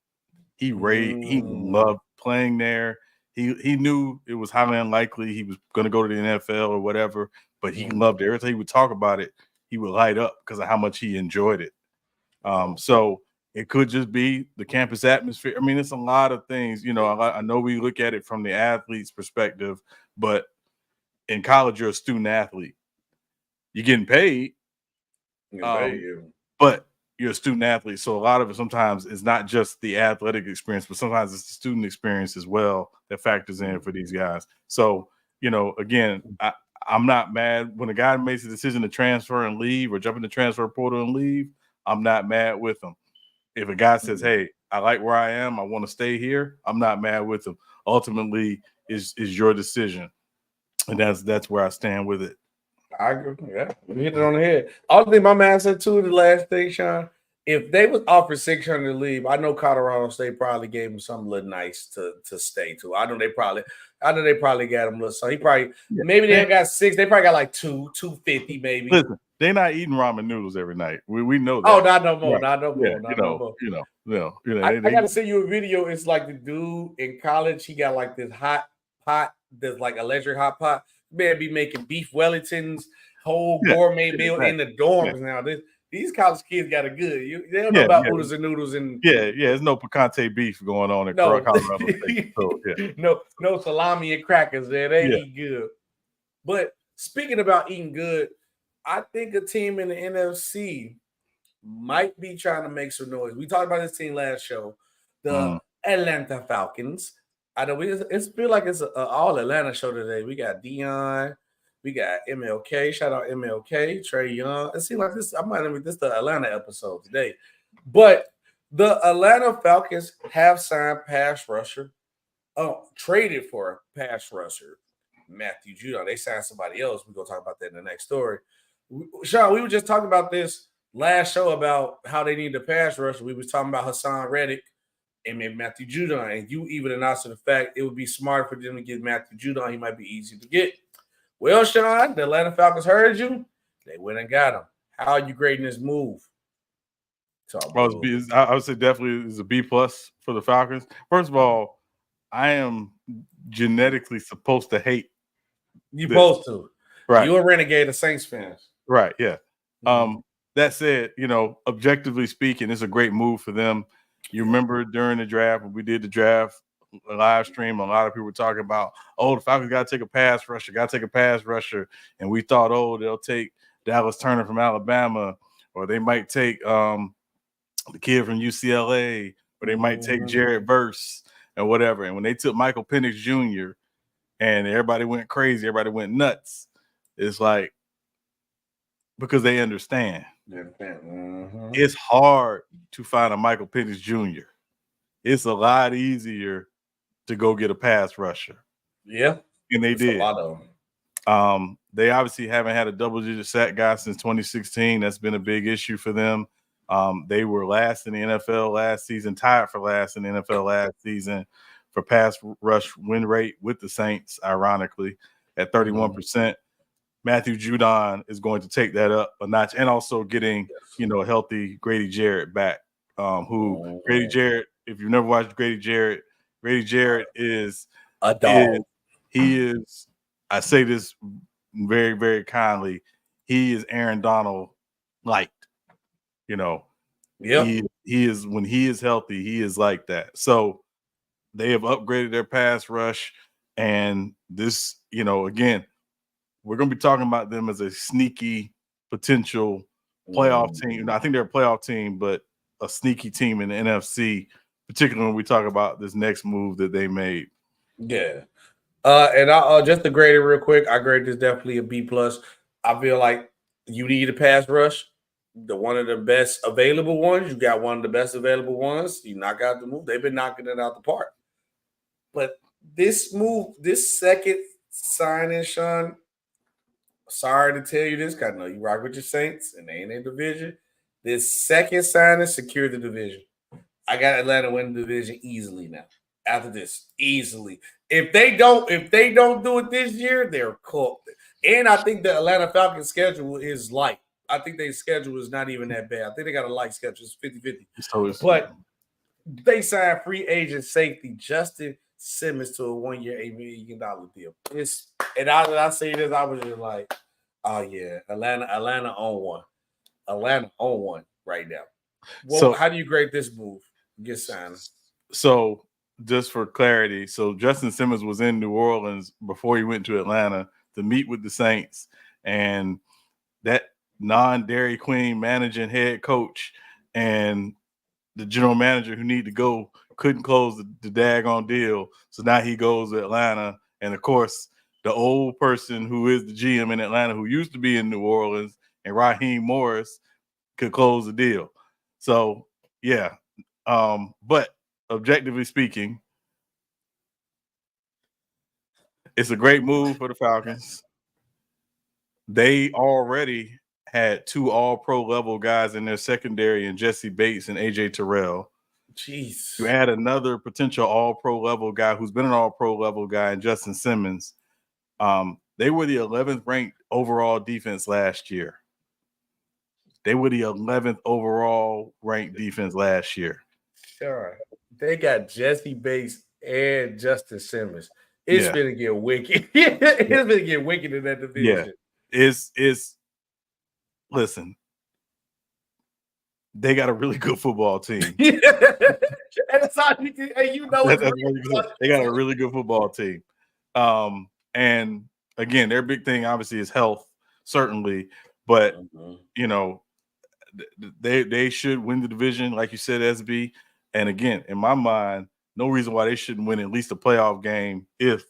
He loved playing there. He knew it was highly unlikely he was going to go to the NFL or whatever, but he loved it. Every time he would talk about it, he would light up because of how much he enjoyed it. So it could just be the campus atmosphere. I mean, it's a lot of things. I know we look at it from the athlete's perspective, but in college, you're a student athlete. You're getting paid, but you're a student athlete. So a lot of it sometimes is not just the athletic experience, but sometimes it's the student experience as well that factors in for these guys. So, again, I'm not mad when a guy makes a decision to transfer and leave or jump in the transfer portal and leave. I'm not mad with him. If a guy says, hey, I like where I am, I want to stay here, I'm not mad with him. Ultimately, is your decision. And that's where I stand with it. I agree. Yeah, we hit it on the head. Other thing my man said too, the last thing, Sean, if they was offered 600 to leave, I know Colorado State probably gave him something a little nice to stay to. I know they probably got him a little something. He probably maybe they got 6, they probably got like 250 maybe. Listen, they're not eating ramen noodles every night. We know that. Oh, not no more. Right. Not no more. Yeah, not no more. I got to send you a video. It's like the dude in college. He got like this hot pot, this like electric hot pot. Man, be making beef Wellingtons, whole gourmet meal in the dorms now. These college kids got a good. They don't know about oodles and noodles and there's no picante beef going on in Colorado State. So, no salami and crackers there. They eat good. But speaking about eating good, I think a team in the NFC might be trying to make some noise. We talked about this team last show, the Atlanta Falcons. I know it's feel like it's an all Atlanta show today. We got Deion, we got MLK. Shout out MLK, Trae Young. It seems like this. I might have this the Atlanta episode today, but the Atlanta Falcons have signed pass rusher. Traded for a pass rusher, Matthew Judon. They signed somebody else. We're gonna talk about that in the next story. Sean, we were just talking about this last show about how they need the pass rusher. We was talking about Hassan Reddick and maybe Matthew Judon, and you even announced the fact it would be smart for them to get Matthew Judon. He might be easy to get. Well, Sean, the Atlanta Falcons heard you. They went and got him. How are you grading this move? I would say definitely is a B plus for the Falcons. First of all, I am genetically supposed to hate. You supposed to, right? You a renegade of Saints fans, right? Yeah. That said, objectively speaking, it's a great move for them. You remember during the draft when we did the draft live stream, a lot of people were talking about, the Falcons got to take a pass rusher, and we thought, they'll take Dallas Turner from Alabama, or they might take the kid from UCLA, or they might take Jared Verse and whatever. And when they took Michael Penix Jr. and everybody went crazy, everybody went nuts, it's like, because they understand. It's hard to find a Michael Penix Jr. It's a lot easier to go get a pass rusher. Yeah. And they did. A lot of them. They obviously haven't had a double-digit sack guy since 2016. That's been a big issue for them. They were last in the NFL last season, tied for last in the NFL last season for pass rush win rate with the Saints, ironically, at 31%. Matthew Judon is going to take that up a notch, and also getting, a healthy Grady Jarrett back. Grady Jarrett, if you've never watched Grady Jarrett is a dog. He is, I say this very, very kindly, he is Aaron Donald light. He is, when he is healthy, he is like that. So they have upgraded their pass rush, and this, again, we're going to be talking about them as a sneaky potential playoff team. I think they're a playoff team, but a sneaky team in the NFC, particularly when we talk about this next move that they made. Yeah. And I just to grade it real quick, I grade this definitely a B plus. I feel like you need a pass rush. One of the best available ones. You got one of the best available ones. You knock out the move. They've been knocking it out the park. But this move, this second signing, Sean, sorry to tell you this, I know you rock with your Saints and they ain't in division. This second signing secured the division. I got Atlanta winning the division easily now. After this, easily. If they don't do it this year, they're cooked. And I think the Atlanta Falcons schedule is light. I think their schedule is not even that bad. I think they got a light schedule. It's 50-50. But they signed free agent safety Justin Simmons to a 1-year, $8 million deal. And I say this, I was just like, oh yeah, Atlanta on one. Atlanta on one right now. Well, so how do you grade this move? Get signed. So just for clarity, so Justin Simmons was in New Orleans before he went to Atlanta to meet with the Saints, and that non-Dairy Queen managing head coach and the general manager who need to go couldn't close the daggone deal. So now he goes to Atlanta. And of course, the old person who is the GM in Atlanta, who used to be in New Orleans, and Raheem Morris, could close the deal. So yeah. But objectively speaking, it's a great move for the Falcons. They already had 2 all-pro level guys in their secondary, and Jesse Bates and AJ Terrell. Jeez. You add another potential all-pro level guy who's been an all-pro level guy, and Justin Simmons. They were the 11th ranked overall defense last year. They were the 11th overall ranked defense last year. Sure. They got Jesse Bates and Justin Simmons. It's gonna get wicked. It's gonna get wicked in that division. Yeah. It's listen. They got a really good football team. And that's all you can, and you know they got a really good football team. And again, their big thing obviously is health, certainly, but they should win the division, like you said, SB. And again, in my mind, no reason why they shouldn't win at least a playoff game if,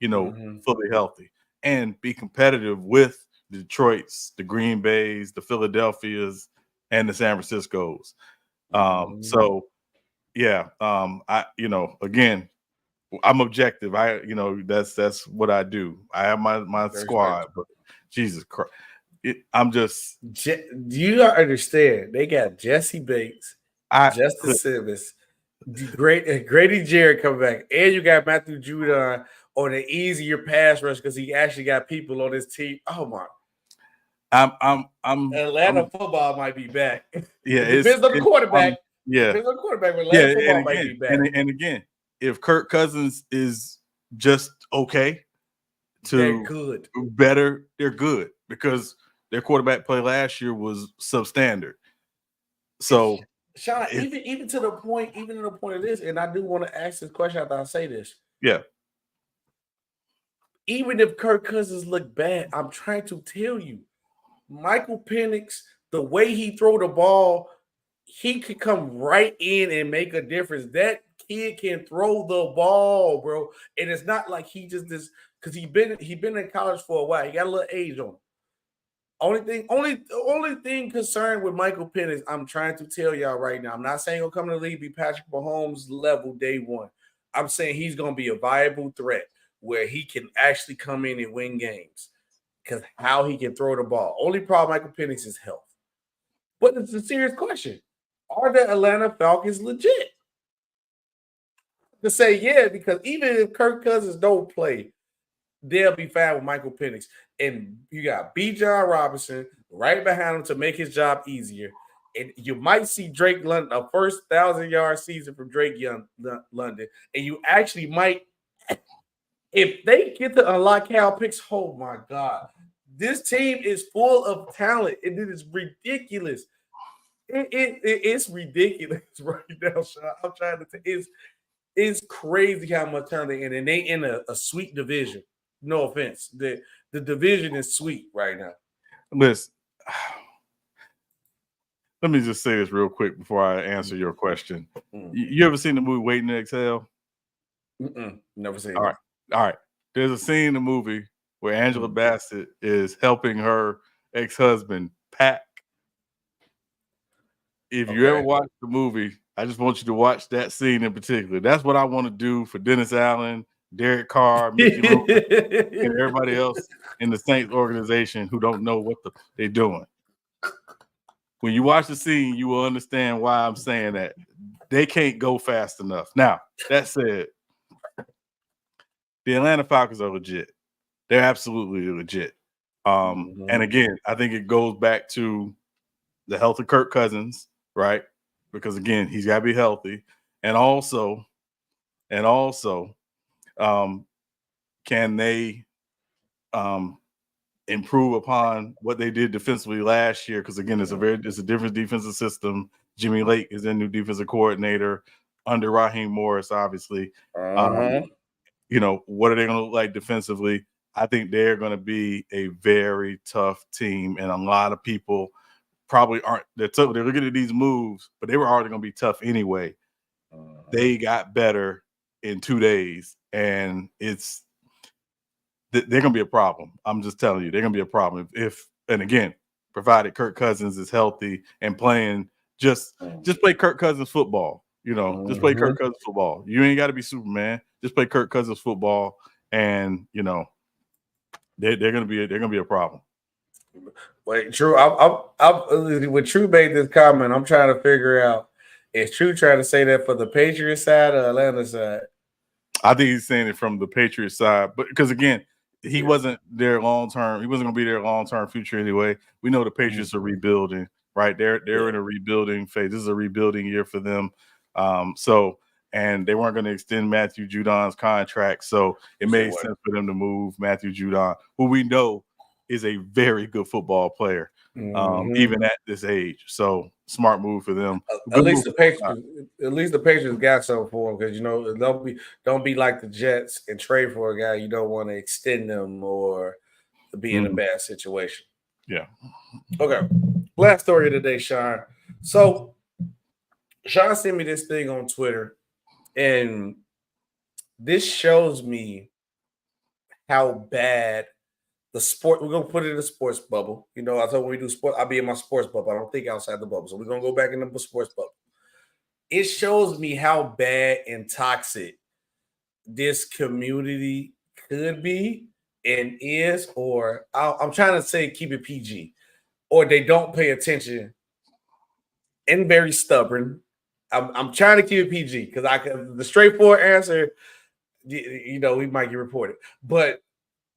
fully healthy and be competitive with the Detroits, the Green Bays, the Philadelphias, and the San Franciscos. So yeah, again, I'm objective. That's what I do. I have my squad, but Jesus Christ. Do you not understand? They got Jesse Bates, Justin Simmons, Grady Jarrett coming back, and you got Matthew Judon on an easier pass rush because he actually got people on his team. Oh my! Atlanta football might be back. Yeah, it depends on the quarterback. Depends on the quarterback. But Atlanta football might be back. And again, if Kirk Cousins is just okay they're good. Better, they're good because their quarterback play last year was substandard. So, Sean, even to the point of this, and I do want to ask this question after I say this. Yeah. Even if Kirk Cousins look bad, I'm trying to tell you, Michael Penix, the way he throw the ball, he could come right in and make a difference. That kid can throw the ball, bro. And it's not like he just this because he been in college for a while. He got a little age on him. Only thing concerned with Michael Penix, I'm trying to tell y'all right now. I'm not saying he'll come to the league, be Patrick Mahomes level day one. I'm saying he's gonna be a viable threat where he can actually come in and win games because how he can throw the ball. Only problem Michael Penix is health. But it's a serious question. Are the Atlanta Falcons legit? To say yeah, because even if Kirk Cousins don't play, they'll be fine with Michael Penix. And you got B. John Robinson right behind him to make his job easier. And you might see Drake London, a first 1,000-yard season from Drake London. And you actually might, if they get to unlock Cal Pitts, oh my God. This team is full of talent. And it is ridiculous. It's ridiculous right now, Sean. I'm trying to it's crazy how much talent they're in. And they in a sweet division. No offense. The division is sweet right now. Listen, let me just say this real quick before I answer your question. You ever seen the movie Waiting to Exhale? Never seen it. All right. There's a scene in the movie where Angela Bassett is helping her ex-husband pack. If you ever watch the movie, I just want you to watch that scene in particular. That's what I want to do for Dennis Allen, Derek Carr, Mickey Rooney, and everybody else in the Saints organization who don't know what they're doing. When you watch the scene, you will understand why I'm saying that. They can't go fast enough. Now, that said, the Atlanta Falcons are legit. They're absolutely legit. And again, I think it goes back to the health of Kirk Cousins, right? Because again, he's got to be healthy. And also, can they improve upon what they did defensively last year? Because again, it's a different defensive system. Jimmy Lake is their new defensive coordinator under Raheem Morris, obviously. What are they going to look like defensively? I think they're going to be a very tough team, and a lot of people probably aren't. They're looking at these moves, but they were already going to be tough anyway. They got better in 2 days, and they're going to be a problem. I'm just telling you, they're going to be a problem and again, provided Kirk Cousins is healthy and playing, just play Kirk Cousins football. Just play Kirk Cousins football. You ain't got to be Superman. Just play Kirk Cousins football, and they're going to be a problem. Wait, True. When True made this comment, I'm trying to figure out, is True trying to say that for the Patriots side or Atlanta side? I think he's saying it from the Patriots side, but because again, he wasn't their long term. He wasn't going to be their long term future anyway. We know the Patriots are rebuilding, right? They're in a rebuilding phase. This is a rebuilding year for them. And they weren't going to extend Matthew Judon's contract, so it made sense for them to move Matthew Judon, who we know is a very good football player, even at this age. So smart move for them. At least the Patriots got something for him, because don't be like the Jets and trade for a guy you don't want to extend them or be in a bad situation. Yeah. Okay. Last story of the day, Sean. So Sean sent me this thing on Twitter, And this shows me how bad the sport. We're gonna put it in the sports bubble. I told when we do sport, I'll be in my sports bubble. I don't think outside the bubble. So we're gonna go back in the sports bubble. It shows me how bad and toxic this community could be and is, or I'm trying to say keep it PG, or they don't pay attention and very stubborn. I'm trying to keep it PG because the straightforward answer, we might get reported, but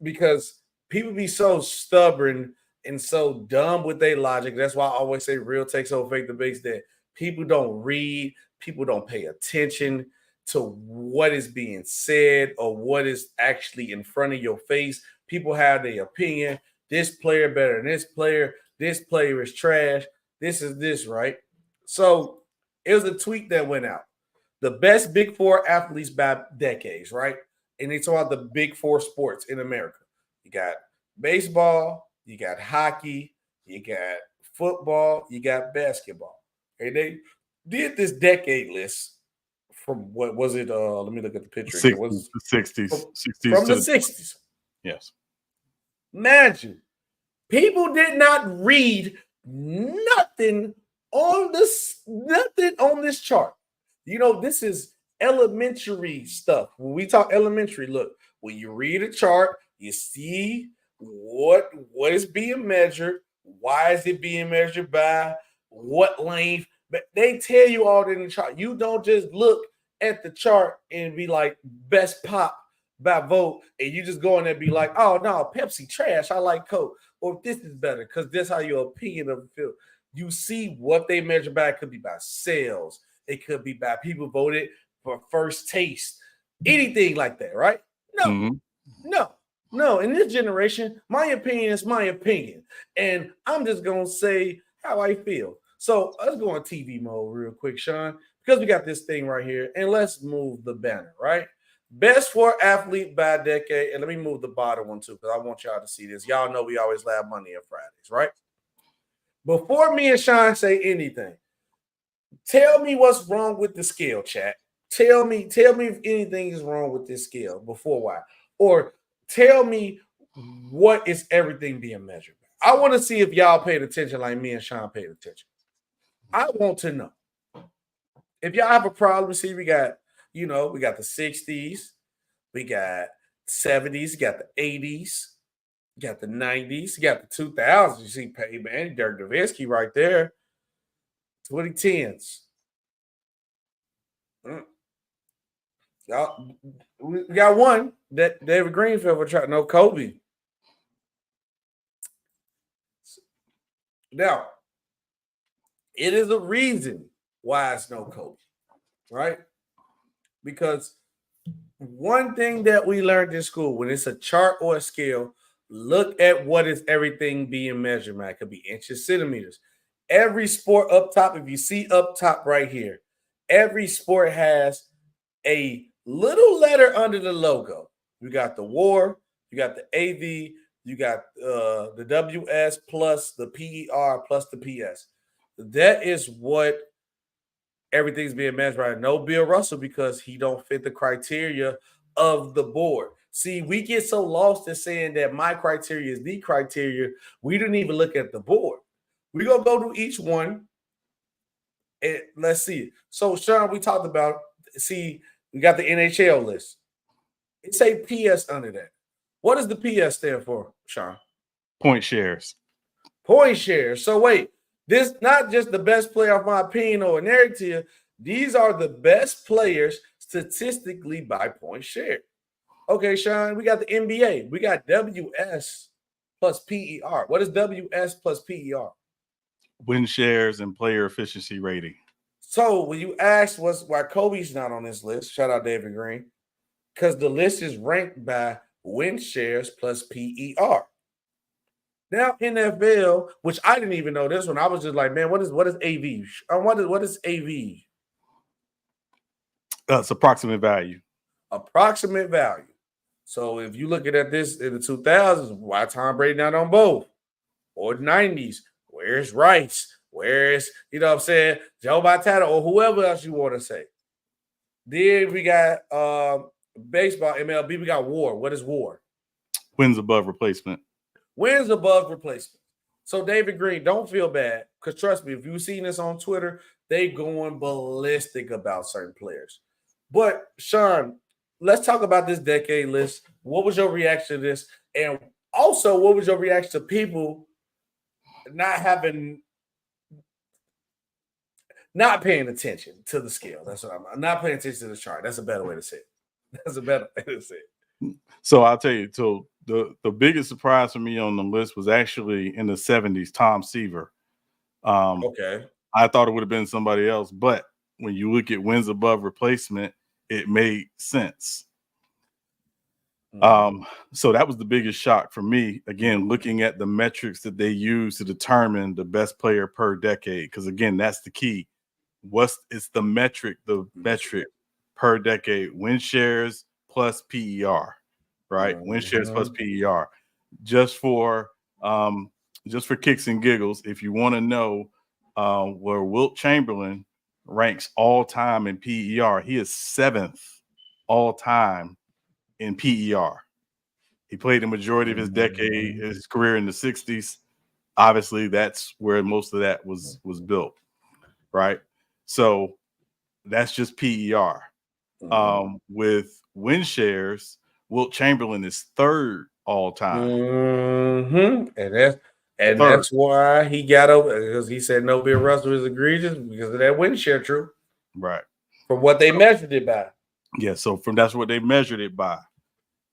because people be so stubborn and so dumb with their logic, that's why I always say real takes over fake debates, that people don't read, people don't pay attention to what is being said or what is actually in front of your face. People have their opinion. This player better than this player. This player is trash. This is this, right? So it was a tweet that went out. The best Big Four athletes by decades, right? And they talk about the Big Four sports in America. You got baseball, you got hockey, you got football, you got basketball. And they did this decade list from what was it? Let me look at the picture. 60s, 60s, from the 60s. Yes. Imagine people did not read nothing on this chart. This is elementary stuff. When we talk elementary, look, when you read a chart, you see what is being measured, why is it being measured by, what length. But they tell you all in the chart. You don't just look at the chart and be like best pop by vote, and you just go in there and be like, oh no, Pepsi trash, I like Coke, or this is better because this how your opinion of the field. You see what they measure by. It could be by sales, it could be by people voted for first taste, anything like that, right? No. In this generation, my opinion is my opinion, and I'm just gonna say how I feel. So let's go on TV mode real quick, Sean, because we got this thing right here, and let's move the banner, right? Best for athlete by decade, and let me move the bottom one too, because I want y'all to see this. Y'all know we always have money on Fridays, right? Before me and Sean say anything, tell me what's wrong with the scale, chat. Tell me if anything is wrong with this scale before why, or tell me what is everything being measured by. I want to see if y'all paid attention like me and Sean paid attention. I want to know. If y'all have a problem, see, we got the 60s, we got 70s, you got the 80s, you got the 90s, you got the 2000s. You see Payman, Dirk Nowitzki right there. 2010s. Y'all, we got one that David Greenfield will try. No, Kobe. Now, it is a reason why it's no Kobe, right? Because one thing that we learned in school, when it's a chart or a scale, look at what is everything being measured, man. It could be inches, centimeters. Every sport up top, if you see up top right here, every sport has a little letter under the logo. You got the WAR, you got the AV, you got the WS plus the PER plus the PS. That is what everything's being measured by. No Bill Russell because he don't fit the criteria of the board. See, we get so lost in saying that my criteria is the criteria, we didn't even look at the board. We're going to go to each one and let's see. So, Sean, we talked about, see, we got the NHL list. It say PS under that. What does the PS stand for, Sean? Point shares. Point shares. So, wait, this not just the best player of my opinion or a narrative. These are the best players statistically by point share. Okay, Sean, we got the NBA. We got WS plus PER. What is WS plus PER? Win shares and player efficiency rating. So when you ask why Kobe's not on this list, shout out David Green, because the list is ranked by win shares plus PER. Now NFL, which I didn't even know this one, I was just like, man, what is AV? What is AV? It's approximate value. Approximate value. So if you look at this in the 2000s, why Tom Brady not on both? Or the 90s, where's Rice? Where's, Joe Montana or whoever else you want to say? Then we got baseball, MLB. We got WAR. What is WAR? Wins above replacement. Wins above replacement. So David Green, don't feel bad, because trust me, if you've seen this on Twitter, they going ballistic about certain players. But Sean, let's talk about this decade list. What was your reaction to this? And also, what was your reaction to people not paying attention to the scale? That's what I'm not paying attention to the chart. That's a better way to say it. That's a better way to say it. So I'll tell you, so the biggest surprise for me on the list was actually in the 70s, Tom Seaver. Okay. I thought it would have been somebody else, but when you look at wins above replacement, it made sense. So that was the biggest shock for me. Again, looking at the metrics that they use to determine the best player per decade, because again, that's the key. It's the metric per decade, win shares plus PER, right? Win shares plus PER. Just for kicks and giggles, if you want to know where Wilt Chamberlain ranks all time in PER, he is 7th all time in PER. He played the majority of his career in the 60s. Obviously, that's where most of that was built, right? So that's just PER. With win shares, Wilt Chamberlain is 3rd all time. And that's why he got over, because he said no Bill Russell is egregious because of that win share, true. Right. From what they measured it by. Yeah, so that's what they measured it by.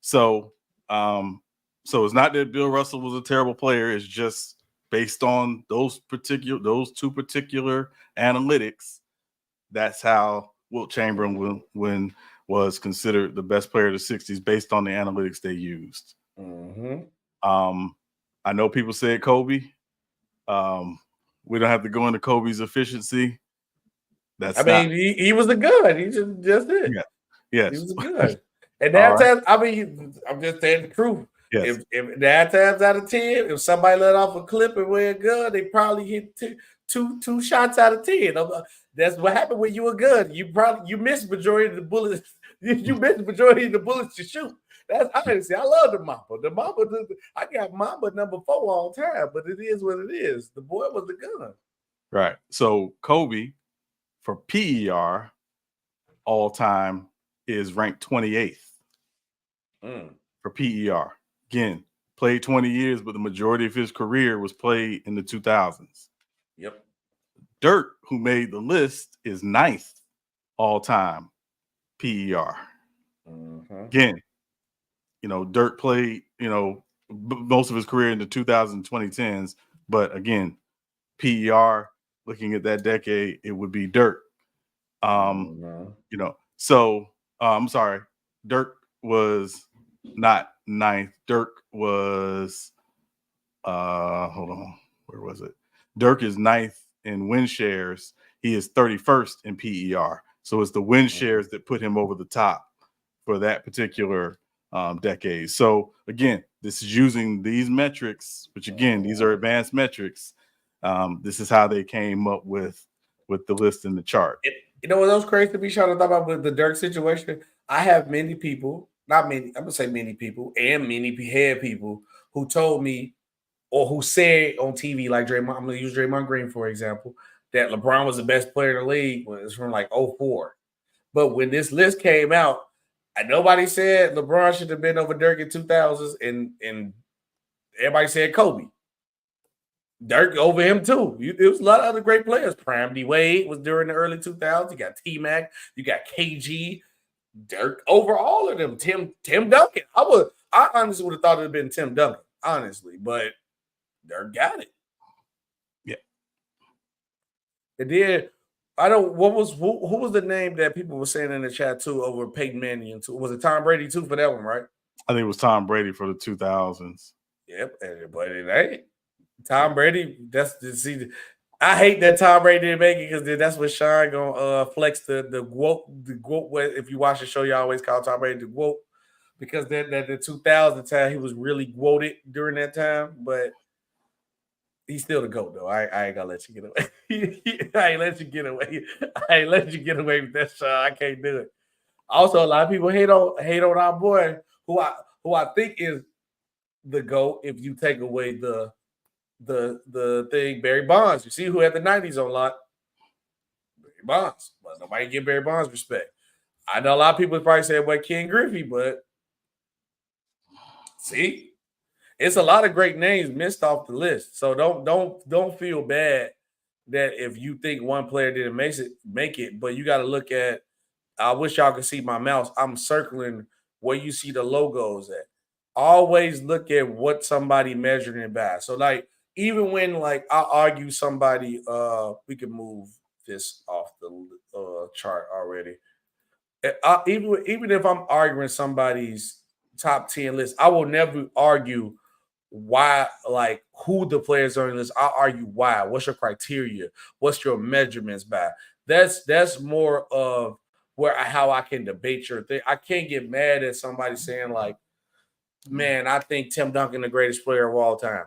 So it's not that Bill Russell was a terrible player, it's just based on those two particular analytics. That's how Wilt Chamberlain was considered the best player of the 60s based on the analytics they used. I know people said Kobe. We don't have to go into Kobe's efficiency. He was a good. He just did. Yeah. Yes. He was a good. And that I'm just saying the truth. Yes. If 9 times out of 10, if somebody let off a clip and wear a gun, they probably hit two shots out of 10. That's what happened when you were good. You missed majority of the bullets. You missed the majority of the bullets you shoot. That's honestly, I love the Mamba. I got Mamba number 4 all time, but it is what it is. The boy was the gun. Right. So Kobe for PER all time is ranked 28th for PER. Again, played 20 years, but the majority of his career was played in the 2000s. Yep. Dirk, who made the list, is 9th all time PER. Again, Dirk played, most of his career in the 2000s and 2010s, but again, PER, looking at that decade, it would be Dirk. So I'm sorry, Dirk was not 9th. Dirk was hold on, where was it? Dirk is 9th in win shares. He is 31st in PER. So it's the win shares that put him over the top for that particular decade. So again, this is using these metrics, which again, these are advanced metrics. This is how they came up with the list in the chart. You know what else crazy to be trying to talk about with the Dirk situation? I have many people, not many, I'm gonna say many people, and many head people who told me or who said on TV, like Draymond, I'm gonna use Draymond Green for example, that LeBron was the best player in the league when it was from like 2004. But when this list came out, nobody said LeBron should have been over Dirk in 2000s, and everybody said Kobe. Dirk over him too. There was a lot of other great players. Prime D Wade was during the early 2000s. You got T-Mac, you got KG, Dirk over all of them. Tim Duncan. I honestly would have thought it would have been Tim Duncan, honestly, but Dirk got it. Yeah. And then who was the name that people were saying in the chat too over Peyton Manning too? Was it Tom Brady too for that one, right? I think it was Tom Brady for the 2000s. Yep, but it ain't. Tom Brady, I hate that Tom Brady didn't make it because that's what Sean gonna flex the GWOAT. If you watch the show, you always call Tom Brady the GWOAT because that the 2000 time he was really GWOAted during that time, but he's still the GOAT though. I ain't gonna let you get away. I ain't let you get away with that, Sean. I can't do it. Also, a lot of people hate on our boy who I think is the GOAT if you take away the thing, Barry Bonds. You see who had the 90s on lock? Barry Bonds. But nobody give Barry Bonds respect. I know a lot of people probably say, well, Ken Griffey, but see, it's a lot of great names missed off the list. So don't feel bad that if you think one player didn't make it, but you got to look at. I wish y'all could see my mouse. I'm circling where you see the logos at. Always look at what somebody measuring it by. So like even when like I argue somebody, we can move this off the chart already. Even if I'm arguing somebody's top 10 list, I will never argue why, like who the players are on the list. I'll argue why. What's your criteria? What's your measurements by? That's more of how I can debate your thing. I can't get mad at somebody saying like, man, I think Tim Duncan the greatest player of all time.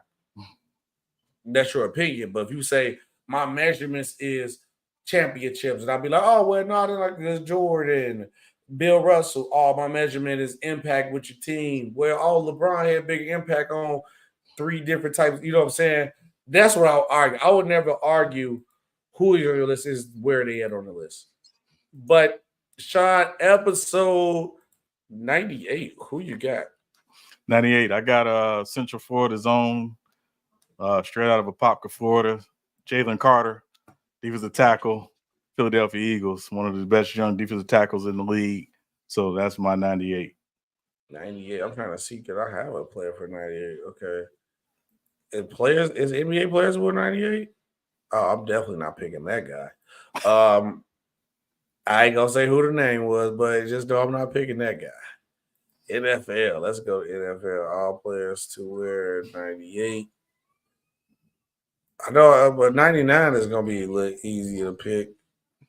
That's your opinion. But if you say my measurements is championships, and I'll be like, oh, well, no, they're like this Jordan, Bill Russell. Oh, my measurement is impact with your team. Well, LeBron had big impact on 3 different types. You know what I'm saying? That's what I'll argue. I would never argue who is on your list is where they at on the list. But Sean, episode 98, who you got? 98. I got Central Florida's own, straight out of Apopka, Florida. Jalen Carter, defensive tackle, Philadelphia Eagles, one of the best young defensive tackles in the league. So that's my 98. 98. I'm trying to see because I have a player for 98. Okay. Is NBA players with 98? Oh, I'm definitely not picking that guy. I ain't gonna say who the name was, but just know I'm not picking that guy. NFL. Let's go NFL. All players to wear 98. I know, but 99 is gonna be a little easier to pick.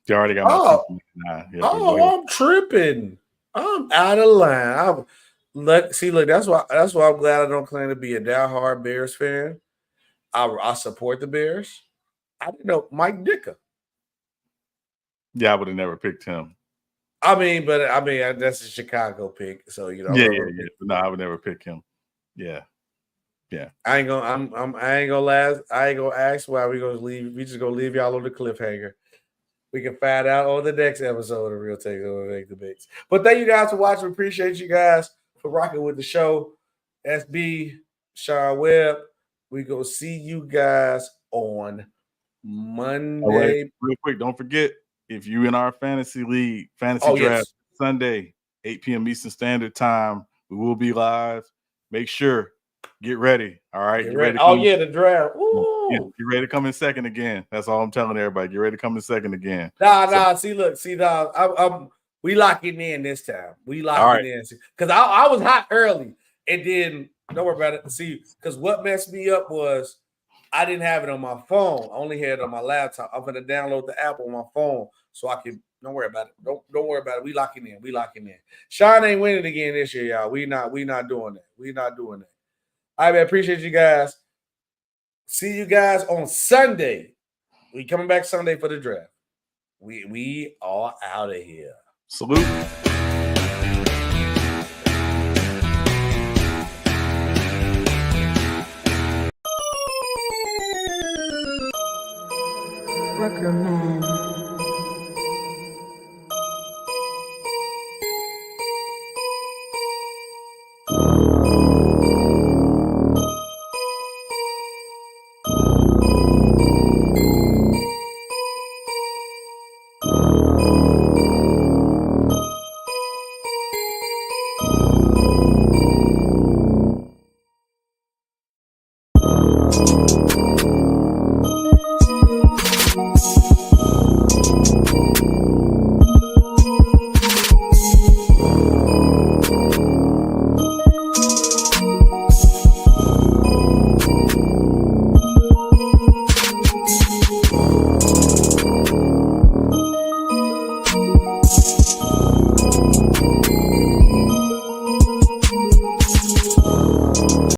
You already got my 99. Yeah, I'm tripping. I'm out of line. Look, that's why I'm glad I don't claim to be a diehard Bears fan. I support the Bears. I didn't know Mike Ditka. Yeah, I would have never picked him. That's a Chicago pick. So Yeah. No, I would never pick him. Yeah. I ain't gonna ask why we gonna leave. We just gonna leave y'all on the cliffhanger. We can find out on the next episode of Real Takeover Make Debates. But thank you guys for watching. Appreciate you guys for rocking with the show. SB, Sean Webb. We gonna see you guys on Monday. Wait, real quick, don't forget, if you in our fantasy league, draft, yes. Sunday, 8 p.m. Eastern Standard Time, we will be live. Make sure, get ready. All right. Get ready. The draft. Yeah, get ready to come in second again. That's all I'm telling everybody. Get ready to come in second again. We locking in this time. We locking in because I was hot early, and then don't worry about it. See, because what messed me up was I didn't have it on my phone. I only had it on my laptop. I'm gonna download the app on my phone so I can. Don't worry about it. Don't worry about it. We locking in. Sean ain't winning again this year, y'all. We not doing that. We not doing that. All right, man. Appreciate you guys. See you guys on Sunday. We coming back Sunday for the draft. We are out of here. Salute. Rucker Man.